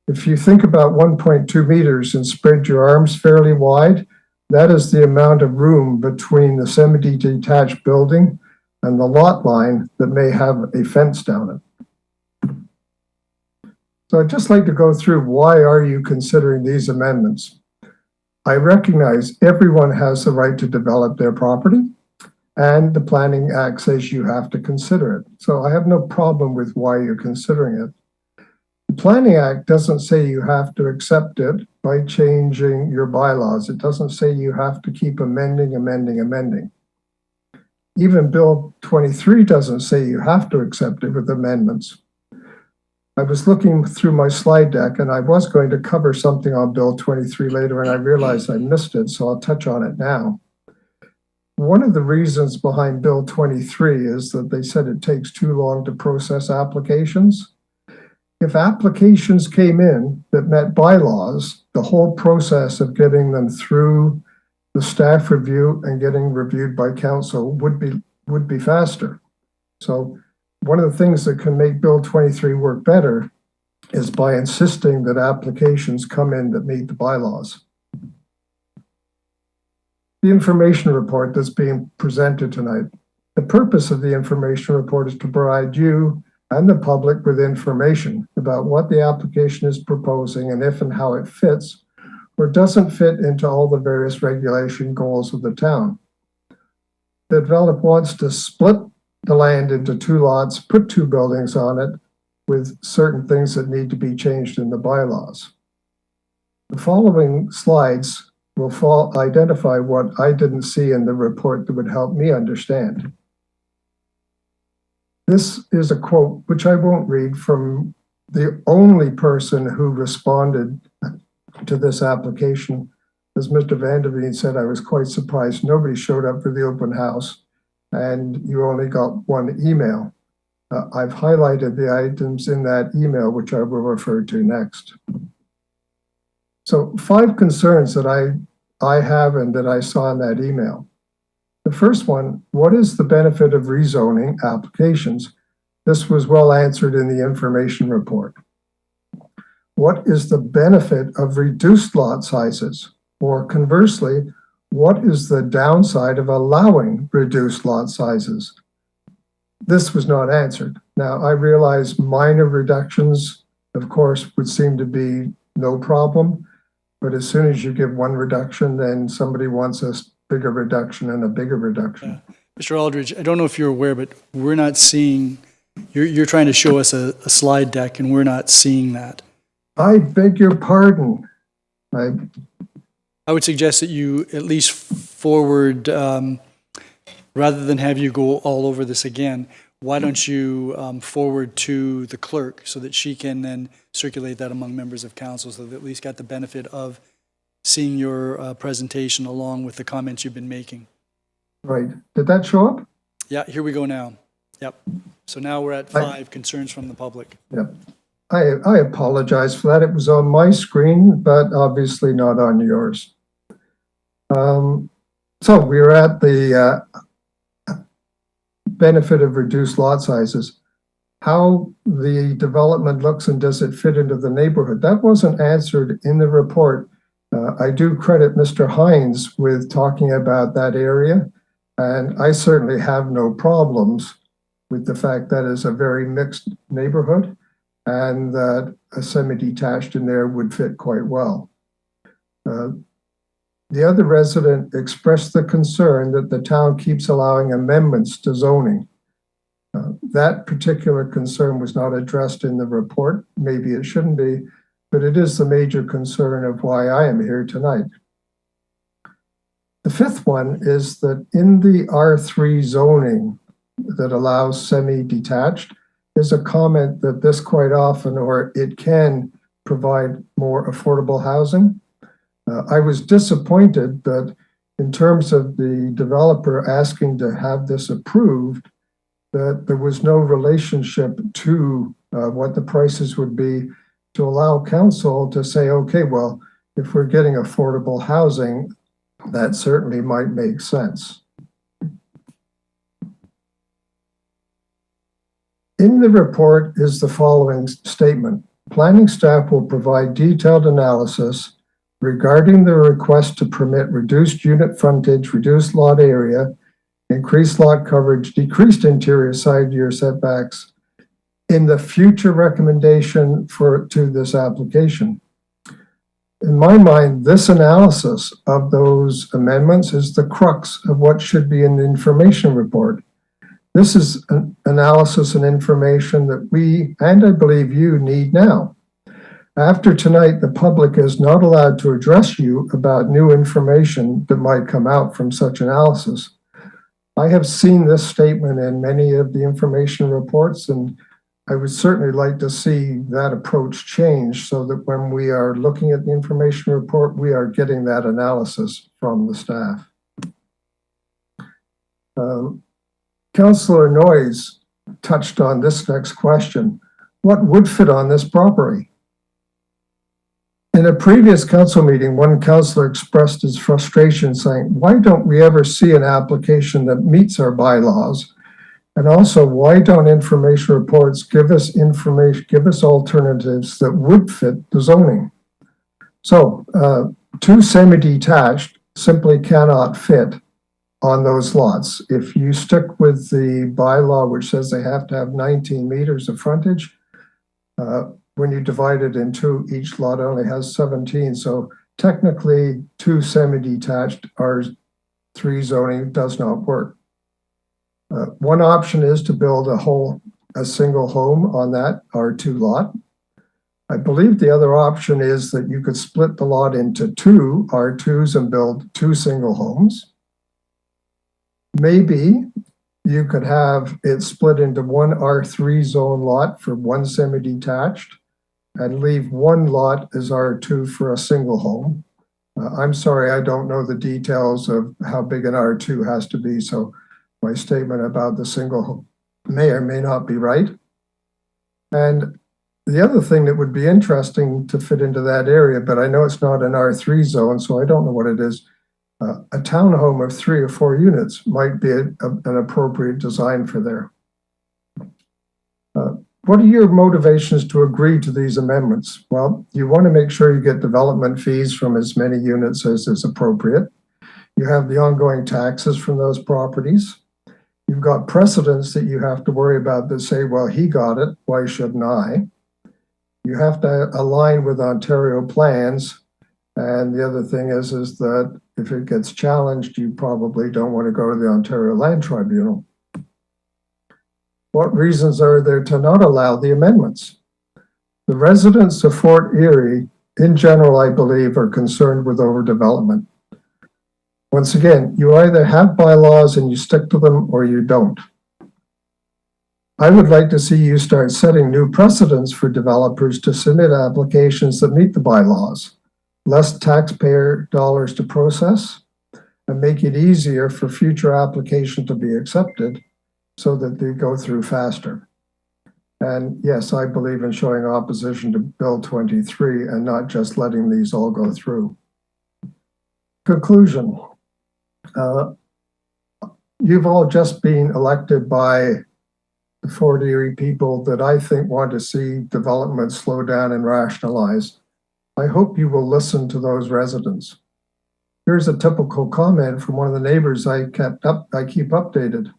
If you think about 1.2 meters and spread your arms fairly wide, that is the amount of room between the semi-detached building and the lot line that may have a fence down it. So I'd just like to go through why are you considering these amendments? I recognize everyone has the right to develop their property, and the Planning Act says you have to consider it. So I have no problem with why you're considering it. The Planning Act doesn't say you have to accept it by changing your bylaws. It doesn't say you have to keep amending. Even Bill 23 doesn't say you have to accept it with amendments. I was looking through my slide deck and I was going to cover something on Bill 23 later and I realized I missed it, so I'll touch on it now. One of the reasons behind Bill 23 is that they said it takes too long to process applications. If applications came in that met bylaws, the whole process of getting them through the staff review and getting reviewed by council would be faster. So one of the things that can make Bill 23 work better is by insisting that applications come in that meet the bylaws. The information report that's being presented tonight. The purpose of the information report is to provide you and the public with information about what the application is proposing and if and how it fits or doesn't fit into all the various regulation goals of the town. The developer wants to split the land into two lots, put two buildings on it with certain things that need to be changed in the bylaws. The following slides will identify what I didn't see in the report that would help me understand. This is a quote, which I won't read, from the only person who responded to this application. As Mr. Vanderveen said, I was quite surprised. Nobody showed up for the open house and you only got one email. I've highlighted the items in that email, which I will refer to next. So 5 concerns that I have and that I saw in that email. The first one, what is the benefit of rezoning applications? This was well answered in the information report. What is the benefit of reduced lot sizes? Or conversely, what is the downside of allowing reduced lot sizes? This was not answered. Now, I realize minor reductions, of course, would seem to be no problem, but as soon as you give one reduction, then somebody wants a bigger reduction and a bigger reduction. Mr. Aldridge, I don't know if you're aware, but we're not seeing, you're trying to show us a slide deck and we're not seeing that. I beg your pardon. I would suggest that you at least forward, rather than have you go all over this again, why don't you forward to the clerk so that she can then circulate that among members of council so they've at least got the benefit of seeing your presentation along with the comments you've been making. Right. Did that show up? Yeah, here we go now. Yep. So now we're at 5 concerns from the public. Yep. I apologize for that. It was on my screen, but obviously not on yours. So we're at the benefit of reduced lot sizes. How the development looks and does it fit into the neighborhood? That wasn't answered in the report. I do credit Mr. Hines with talking about that area, and I certainly have no problems with the fact that it's a very mixed neighborhood and that a semi-detached in there would fit quite well. The other resident expressed the concern that the town keeps allowing amendments to zoning. That particular concern was not addressed in the report. Maybe it shouldn't be, but it is the major concern of why I am here tonight. The 5th one is that in the R3 zoning that allows semi-detached, there's a comment that this quite often, or it can provide more affordable housing. I was disappointed that in terms of the developer asking to have this approved, that there was no relationship to what the prices would be to allow council to say, okay, well, if we're getting affordable housing, that certainly might make sense. In the report is the following statement. Planning staff will provide detailed analysis regarding the request to permit reduced unit frontage, reduced lot area, increased lot coverage, decreased interior side yard setbacks in the future recommendation to this application. In my mind, this analysis of those amendments is the crux of what should be in the information report. This is an analysis and information that we, and I believe you, need now. After tonight, the public is not allowed to address you about new information that might come out from such analysis. I have seen this statement in many of the information reports, and I would certainly like to see that approach change so that when we are looking at the information report, we are getting that analysis from the staff. Councillor Noyes touched on this next question. What would fit on this property? In a previous council meeting, one councillor expressed his frustration saying, why don't we ever see an application that meets our bylaws? And also, why don't information reports give us information, give us alternatives that would fit the zoning? So, two semi-detached simply cannot fit on those lots. If you stick with the bylaw, which says they have to have 19 meters of frontage, when you divide it in two, each lot only has 17. So technically, two semi-detached R3 zoning does not work. One option is to build a single home on that R2 lot. I believe the other option is that you could split the lot into two R2s and build two single homes. Maybe you could have it split into one R3 zone lot for one semi-detached and leave one lot as R2 for a single home. I'm sorry, I don't know the details of how big an R2 has to be, so my statement about the single home may or may not be right. And the other thing that would be interesting to fit into that area, but I know it's not an R3 zone, so I don't know what it is. A townhome of 3 or 4 units might be an appropriate design for there. What are your motivations to agree to these amendments? Well, you want to make sure you get development fees from as many units as is appropriate. You have the ongoing taxes from those properties. You've got precedents that you have to worry about that say, well, he got it, why shouldn't I? You have to align with Ontario plans. And the other thing is that if it gets challenged, you probably don't want to go to the Ontario Land Tribunal. What reasons are there to not allow the amendments? The residents of Fort Erie, in general, I believe, are concerned with overdevelopment. Once again, you either have bylaws and you stick to them or you don't. I would like to see you start setting new precedents for developers to submit applications that meet the bylaws. Less taxpayer dollars to process, and make it easier for future application to be accepted so that they go through faster. And yes, I believe in showing opposition to Bill 23 and not just letting these all go through. Conclusion. You've all just been elected by the Fort Erie people that I think want to see development slow down and rationalize. I hope you will listen to those residents. Here's a typical comment from one of the neighbors I keep updated.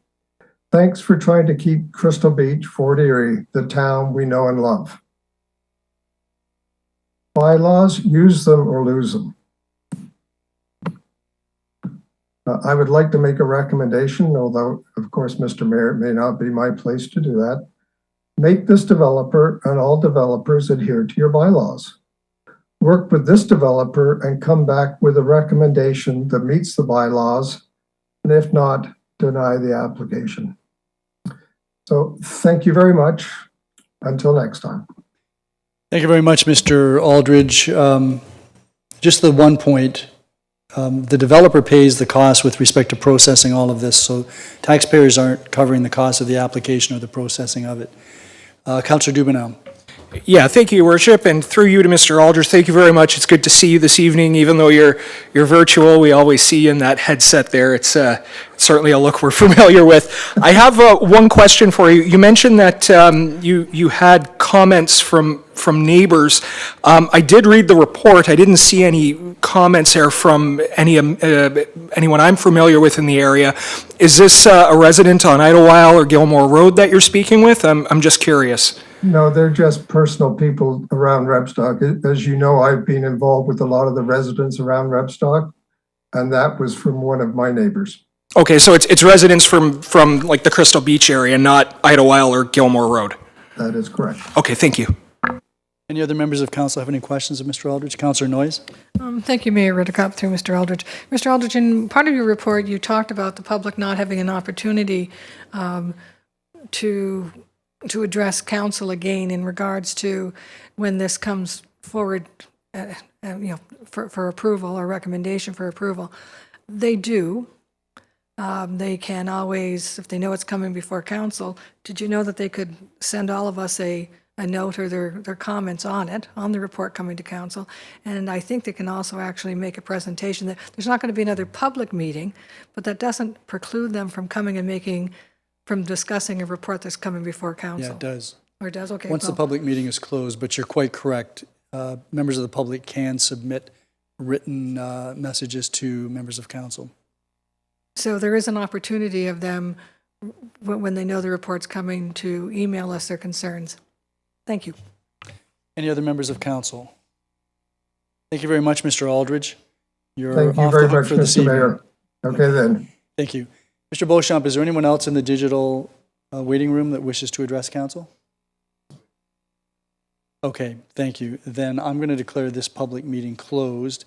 Thanks for trying to keep Crystal Beach, Fort Erie, the town we know and love. Bylaws, use them or lose them. I would like to make a recommendation, although, of course, Mr. Mayor, it may not be my place to do that. Make this developer and all developers adhere to your bylaws. Work with this developer and come back with a recommendation that meets the bylaws, and if not, deny the application. So thank you very much. Until next time. Thank you very much, Mr. Aldridge. Just the one point, the developer pays the cost with respect to processing all of this, so taxpayers aren't covering the cost of the application or the processing of it. Councillor Dubanow. Yeah, thank you, Your Worship, and through you to Mr. Aldridge, thank you very much. It's good to see you this evening, even though you're virtual. We always see you in that headset there. It's certainly a look we're familiar with. I have one question for you. You mentioned that you had comments from neighbors. I did read the report. I didn't see any comments there from anyone I'm familiar with in the area. Is this a resident on Idlewild or Gilmore Road that you're speaking with? I'm just curious. No, they're just personal people around Repstock. As you know, I've been involved with a lot of the residents around Repstock, and that was from one of my neighbors. Okay, so it's residents from like the Crystal Beach area, not Idlewild or Gilmore Road? That is correct. Okay, thank you. Any other members of council have any questions of Mr. Aldridge? Councillor Noyes? Thank you, Mayor Redekop, through Mr. Aldridge. Mr. Aldridge, in part of your report, you talked about the public not having an opportunity to address council again in regards to when this comes forward, for approval or recommendation for approval. They do. They can always, if they know it's coming before council, did you know that they could send all of us a note or their comments on it, on the report coming to council? And I think they can also actually make a presentation. That there's not going to be another public meeting, but that doesn't preclude them from coming and from discussing a report that's coming before council. Yeah, it does. Or it does? Okay. Once the public meeting is closed, but you're quite correct. Members of the public can submit written messages to members of council. So there is an opportunity of them, when they know the report's coming, to email us their concerns. Thank you. Any other members of council? Thank you very much, Mr. Aldridge. You're Thank you off very the hook much, for this Mr. evening. Mayor. Okay, then. Thank you. Mr. Beauchamp, is there anyone else in the digital waiting room that wishes to address council? Okay, thank you. Then I'm going to declare this public meeting closed,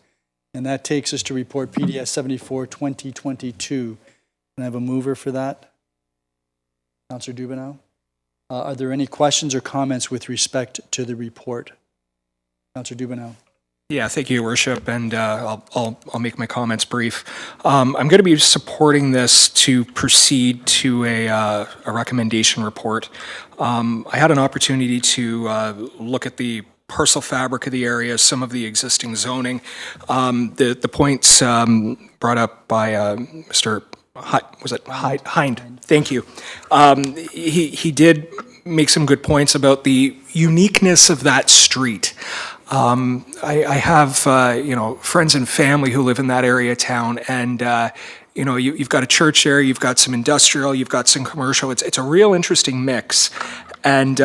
and that takes us to report PDS 74 2022. Can I have a mover for that? Councillor Dubanow? Are there any questions or comments with respect to the report? Councillor Dubanow? Yeah, thank you, Your Worship, and I'll make my comments brief. I'm going to be supporting this to proceed to a recommendation report. I had an opportunity to look at the parcel fabric of the area, some of the existing zoning. The points brought up by Mr. Hind? Thank you. He did make some good points about the uniqueness of that street. I have, friends and family who live in that area of town, and, you've got a church there, you've got some industrial, you've got some commercial. It's a real interesting mix. And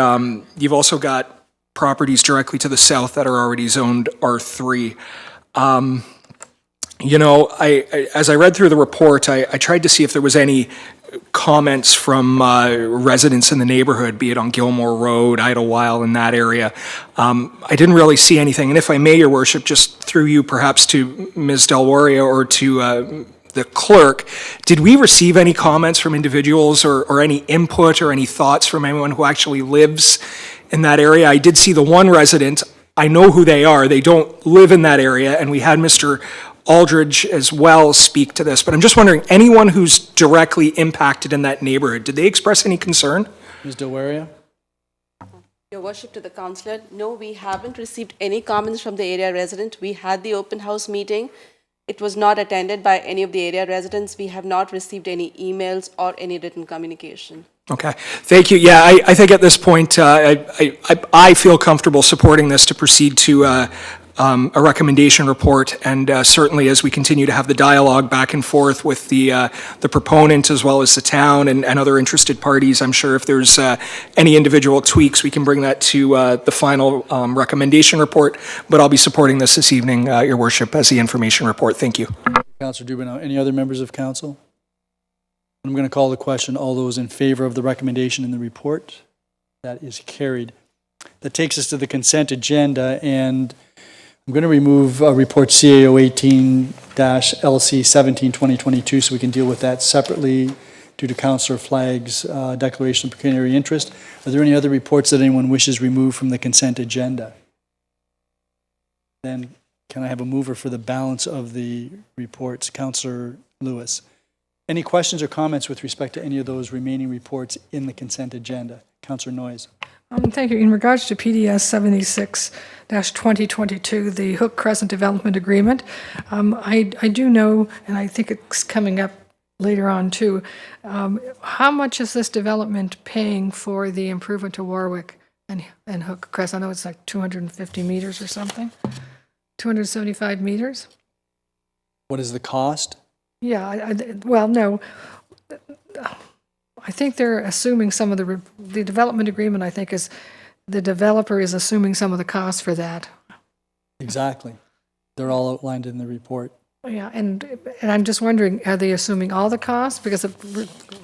you've also got properties directly to the south that are already zoned R3. As I read through the report, I tried to see if there was any comments from residents in the neighborhood, be it on Gilmore Road, Idlewild, in that area. I didn't really see anything. And if I may, Your Worship, just through you perhaps to Ms. Delwaria or to the clerk, did we receive any comments from individuals or any input or any thoughts from anyone who actually lives in that area? I did see the one resident. I know who they are. They don't live in that area, and we had Mr. Aldridge as well speak to this, but I'm just wondering, anyone who's directly impacted in that neighborhood, did they express any concern? Ms. Delwaria? Your Worship, to the Councillor, no, we haven't received any comments from the area resident. We had the open house meeting. It was not attended by any of the area residents. We have not received any emails or any written communication. Okay, thank you. Yeah, I think at this point, I feel comfortable supporting this to proceed to a recommendation report, and certainly as we continue to have the dialogue back and forth with the proponent as well as the town and other interested parties, I'm sure if there's any individual tweaks, we can bring that to the final recommendation report, but I'll be supporting this evening, Your Worship, as the information report. Thank you. Councillor Dubanow. Any other members of council? I'm going to call the question. All those in favor of the recommendation in the report? That is carried. That takes us to the consent agenda, and I'm going to remove report CAO 18-LC 17-2022 so we can deal with that separately due to Councillor Flagg's declaration of pecuniary interest. Are there any other reports that anyone wishes removed from the consent agenda? Then Can I have a mover for the balance of the reports? Councillor Lewis. Any questions or comments with respect to any of those remaining reports in the consent agenda? Councillor Noyes. Thank you. In regards to PDS 76-2022, the Hook Crescent Development Agreement, I do know, and I think it's coming up later on too, how much is this development paying for the improvement to Warwick and Hook Crescent? I know it's like 250 meters or something, 275 meters? What is the cost? Yeah, well, no. I think they're assuming some of the development agreement, I think, is the developer is assuming some of the costs for that. Exactly. They're all outlined in the report. Yeah, and I'm just wondering, are they assuming all the costs? Because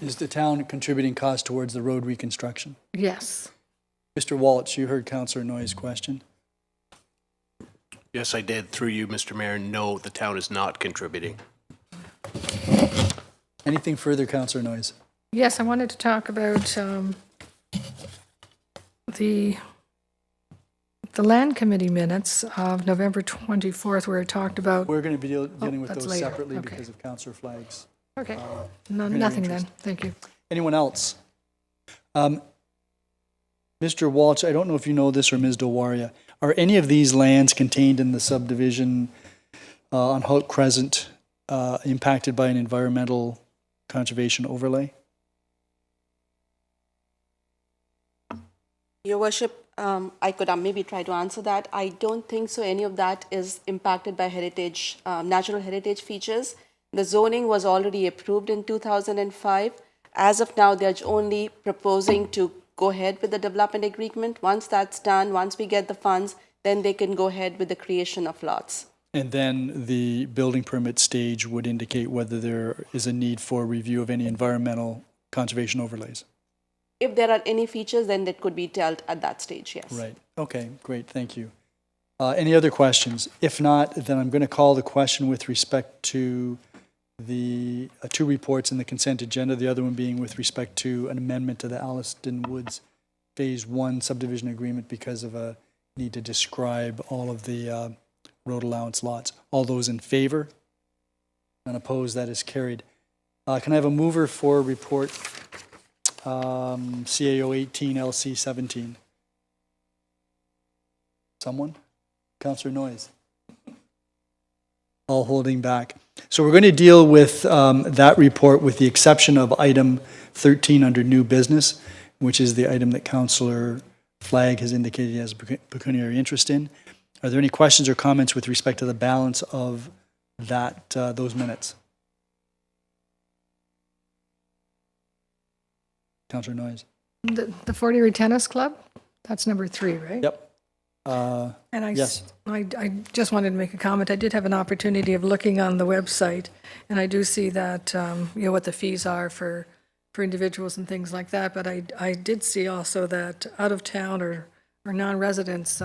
Is the town contributing cost towards the road reconstruction? yes. Mr. Waltz, you heard Councillor Noyes' question. Yes, I did. Through you, Mr. Mayor. No, the town is not contributing. Anything further, Councillor Noyes? Yes, I wanted to talk about the land committee minutes of November 24th, where it talked about. We're going to be dealing with that's those later. separately Okay. because of Councillor Flagg's. Okay, community nothing then. interest. Thank you. Anyone else? Mr. Walsh, I don't know if you know this, or Ms. Delwaria, are any of these lands contained in the subdivision on Hook Crescent impacted by an environmental conservation overlay? Your worship, I could maybe try to answer that. I don't think so any of that is impacted by heritage, natural heritage features. The zoning was already approved in 2005. As of now, they're only proposing to go ahead with the development agreement. Once that's done, once we get the funds, then they can go ahead with the creation of lots. And then the building permit stage would indicate whether there is a need for review of any environmental conservation overlays. If there are any features, then that could be dealt at that stage, yes. Right. Okay, great. Thank you. Any other questions? If not, then I'm going to call the question with respect to the two reports in the consent agenda, the other one being with respect to an amendment to the Alliston Woods Phase 1 subdivision agreement because of a need to describe all of the road allowance lots. All those in favor? None opposed? That is carried. Can I have a mover for report CAO 18, LC 17? Someone? Councillor Noyes. All holding back. So we're going to deal with that report with the exception of item 13 under new business, which is the item that Councillor Flagg has indicated he has pecuniary interest in. Are there any questions or comments with respect to the balance of that those minutes? Councillor Noyes. The Fort Erie Tennis Club, that's number 3, right? Yep. And yes. I just wanted to make a comment. I did have an opportunity of looking on the website, and I do see that, what the fees are for individuals and things like that, but I did see also that out of town or non-residents,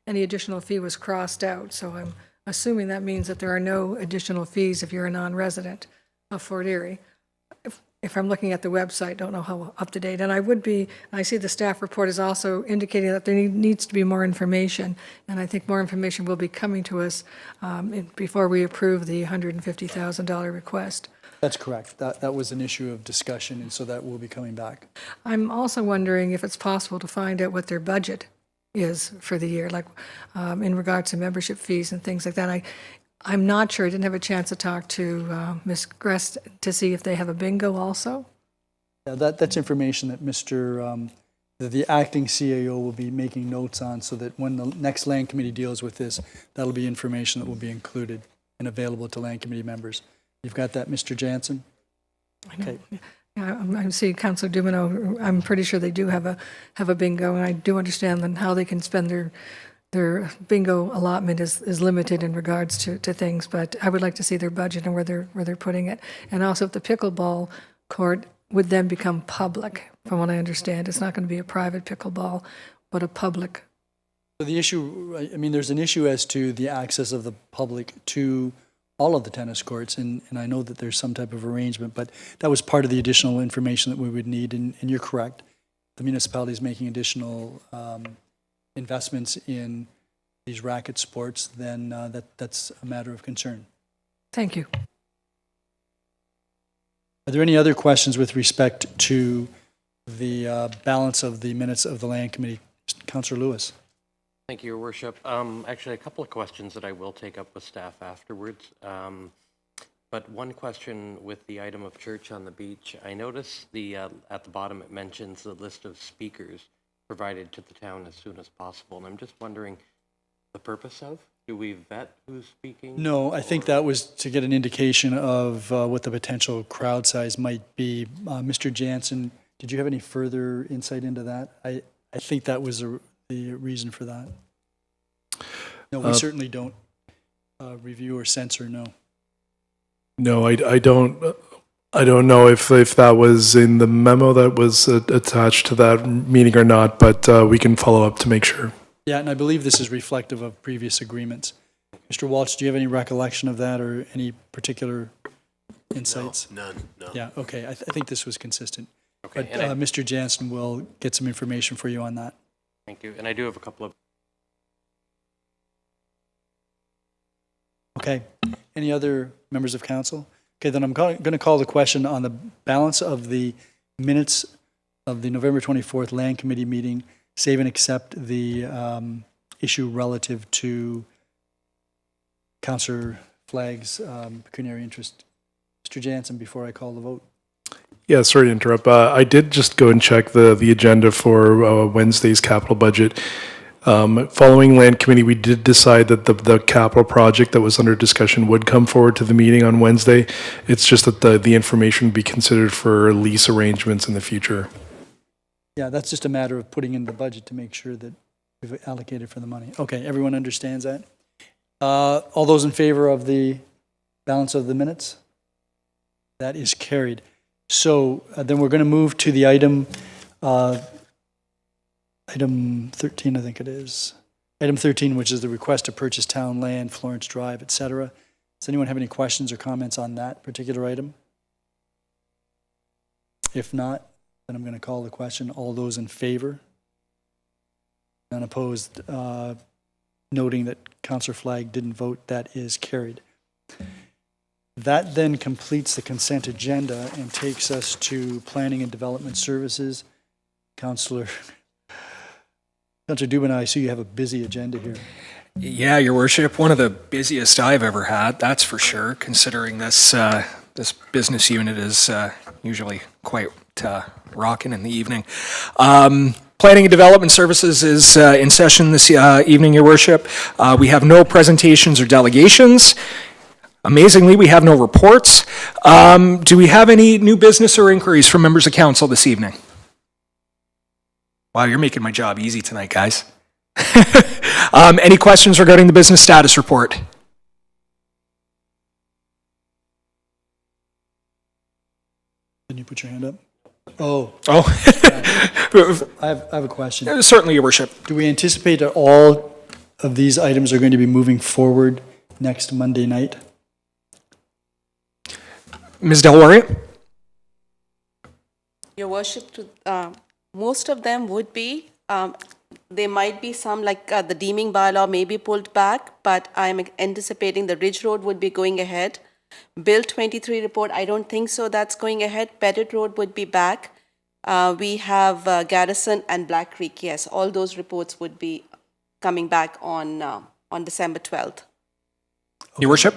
any additional fee was crossed out, so I'm assuming that means that there are no additional fees if you're a non-resident of Fort Erie. If I'm looking at the website, don't know how up to date, and I see the staff report is also indicating that there needs to be more information, and I think more information will be coming to us before we approve the $150,000 request. That's correct. That was an issue of discussion, and so that will be coming back. I'm also wondering if it's possible to find out what their budget is for the year, like in regards to membership fees and things like that. I'm not sure. I didn't have a chance to talk to Ms. Grest to see if they have a bingo also. Yeah, that's information that the acting CAO will be making notes on, so that when the next land committee deals with this, that'll be information that will be included and available to land committee members. You've got that, Mr. Jansen? Okay. Yeah, I see Councillor Dubanow. I'm pretty sure they do have a bingo, and I do understand then how they can spend their bingo allotment is limited in regards to things, but I would like to see their budget and where they're putting it. And also if the pickleball court would then become public, from what I understand. It's not going to be a private pickleball, but a public. So the issue, I mean, there's an issue as to the access of the public to all of the tennis courts, and I know that there's some type of arrangement, but that was part of the additional information that we would need, and you're correct. The municipality is making additional investments in these racket sports, then that's a matter of concern. Thank you. Are there any other questions with respect to the balance of the minutes of the Land Committee? Councillor Lewis. Thank you, Your Worship. Actually, a couple of questions that I will take up with staff afterwards. But one question with the item of Church on the Beach. I noticed at the bottom it mentions the list of speakers provided to the town as soon as possible. And I'm just wondering the purpose of? Do we vet who's speaking? No, I think that was to get an indication of what the potential crowd size might be. Mr. Jansen, did you have any further insight into that? I think that was the reason for that. No, we certainly don't review or censor, no. No, I don't know if that was in the memo that was attached to that meeting or not, but we can follow up to make sure. Yeah, and I believe this is reflective of previous agreements. Mr. Walsh, do you have any recollection of that or any particular insights? No, none, no. Yeah, okay, I think this was consistent. Okay, But Mr. Jansen will get some information for you on that. Thank you. And I do have a couple of... Okay, any other members of council? Okay, then I'm going to call the question on the balance of the minutes of the November 24th Land Committee meeting, save and accept the issue relative to Councillor Flagg's pecuniary interest. Mr. Jansen, before I call the vote. Yeah, sorry to interrupt. I did just go and check the agenda for Wednesday's capital budget. Following Land Committee, we did decide that the capital project that was under discussion would come forward to the meeting on Wednesday. It's just that the information would be considered for lease arrangements in the future. Yeah, that's just a matter of putting in the budget to make sure that we've allocated for the money. Okay, everyone understands that? All those in favor of the balance of the minutes? That is carried. So then we're going to move to the item 13, I think it is. Item 13, which is the request to purchase town land, Florence Drive, et cetera. Does anyone have any questions or comments on that particular item? If not, then I'm going to call the question. All those in favor? None opposed. Noting that Councillor Flagg didn't vote, that is carried. That then completes the consent agenda and takes us to Planning and Development Services. Councillor Dubanow, I see you have a busy agenda here. Yeah, Your Worship, one of the busiest I've ever had, that's for sure, considering this this business unit is usually quite rocking in the evening. Planning and Development Services is in session this evening, Your Worship. We have no presentations or delegations. Amazingly, we have no reports. Do we have any new business or inquiries from members of council this evening? Wow, you're making my job easy tonight, guys. Any questions regarding the business status report? Can you put your hand up? Oh. I have a question. Certainly, Your Worship. Do we anticipate that all of these items are going to be moving forward next Monday night? Ms. Delaware? Your Worship, most of them would be. There might be some, like the deeming bylaw may be pulled back, but I'm anticipating the Ridge Road would be going ahead. Bill 23 report, I don't think so that's going ahead. Pettit Road would be back. We have Garrison and Black Creek, yes. All those reports would be coming back on December 12th. Your Worship?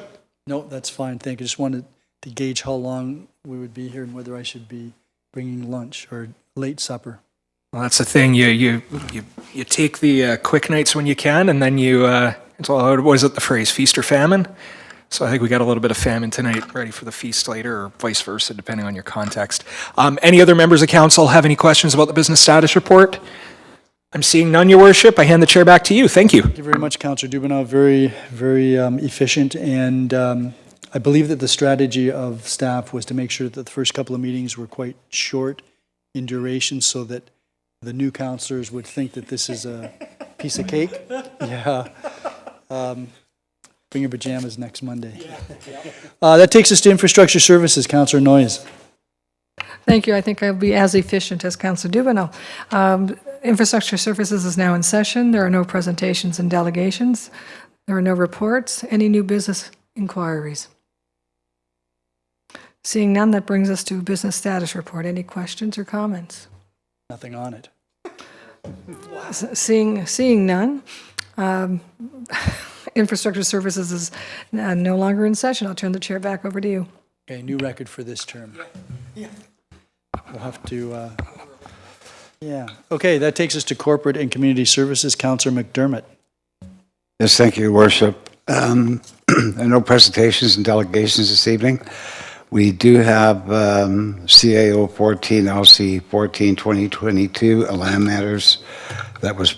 No, that's fine, thank you. Just wanted to gauge how long we would be here and whether I should be bringing lunch or late supper. Well, that's the thing. You take the quick nights when you can, and then what was it, the phrase, feast or famine? So I think we got a little bit of famine tonight, ready for the feast later, or vice versa, depending on your context. Any other members of council have any questions about the business status report? I'm seeing none, Your Worship. I hand the chair back to you. Thank you. Thank you very much, Councillor Dubanow. Very, very efficient, and I believe that the strategy of staff was to make sure that the first couple of meetings were quite short in duration so that the new councillors would think that this is a piece of cake. Yeah. Bring your pajamas next Monday. That takes us to Infrastructure Services, Councillor Noyes. Thank you. I think I'll be as efficient as Councillor Dubanow. Infrastructure Services is now in session. There are no presentations and delegations. There are no reports. Any new business inquiries? Seeing none, that brings us to business status report. Any questions or comments? Nothing on it. Seeing none, Infrastructure Services is no longer in session. I'll turn the chair back over to you. Okay, new record for this term. We'll have to, yeah. Okay, that takes us to Corporate and Community Services. Councillor McDermott. Yes, thank you, Your Worship. No presentations and delegations this evening. We do have CAO 14, LC 14, 2022, land matters that was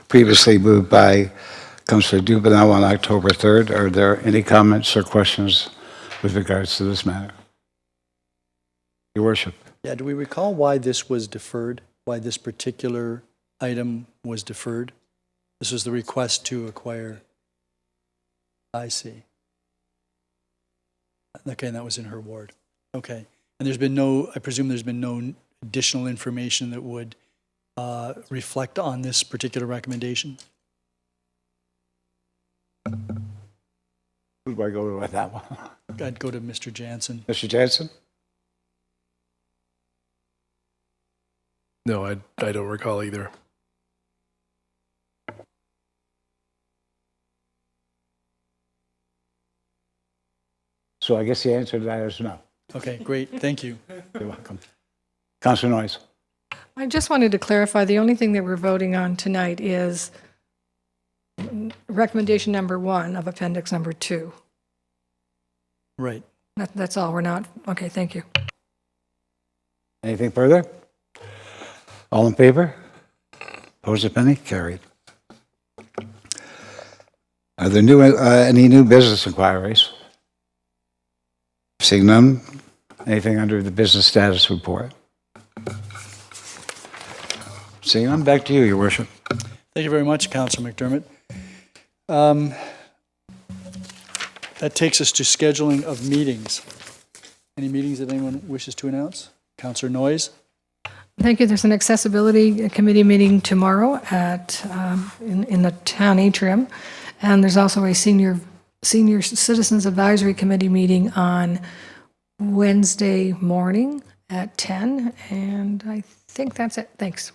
previously moved by Councillor Dubanow on October 3rd. Are there any comments or questions with regards to this matter? Your Worship. Yeah, do we recall why this was deferred? Why this particular item was deferred? This was the request to acquire. I see. Okay, and that was in her ward. Okay. And there's been no, I presume there's been no additional information that would reflect on this particular recommendation? Who do I go with that one? I'd go to Mr. Jansen. Mr. Jansen? No, I don't recall either. So I guess the answer to that is no. Okay, great. Thank you. You're welcome. Councillor Noyes. I just wanted to clarify, the only thing that we're voting on tonight is recommendation number 1 of appendix number 2. Right. That's all. We're not, okay, thank you. Anything further? All in favor? Opposed, if any? Carried. Are there any new business inquiries? Seeing none, anything under the business status report? Seeing none, back to you, Your Worship. Thank you very much, Councillor McDermott. That takes us to scheduling of meetings. Any meetings that anyone wishes to announce? Councillor Noyes? Thank you. There's an accessibility committee meeting tomorrow at in the town atrium, and there's also a senior citizens advisory committee meeting on Wednesday morning at 10, and I think that's it. Thanks.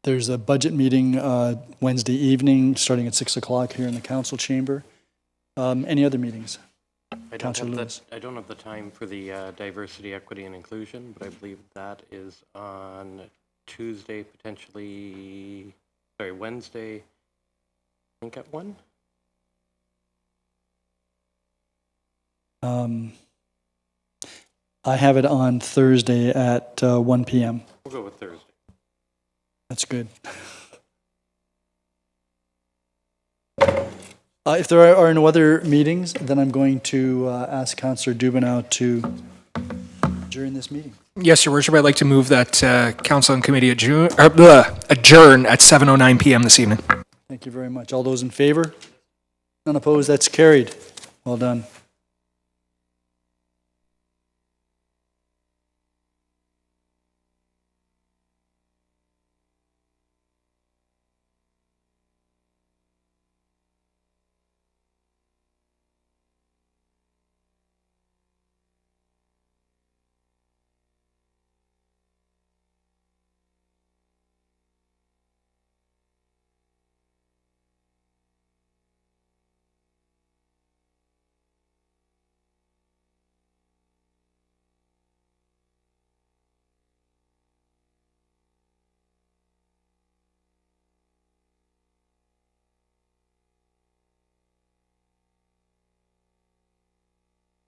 There's a budget meeting Wednesday evening starting at 6 o'clock here in the council chamber. Any other meetings? I don't have the time for the diversity, equity, and inclusion, but I believe that is on Tuesday, potentially, Wednesday, I think at 1? I have it on Thursday at 1 p.m. We'll go with Thursday. That's good. If there are no other meetings, then I'm going to ask Councillor Dubanow to adjourn this meeting. Yes, Your Worship, I'd like to move that council and committee adjourn at 7:09 p.m. this evening. Thank you very much. All those in favor? None opposed? That's carried. Well done.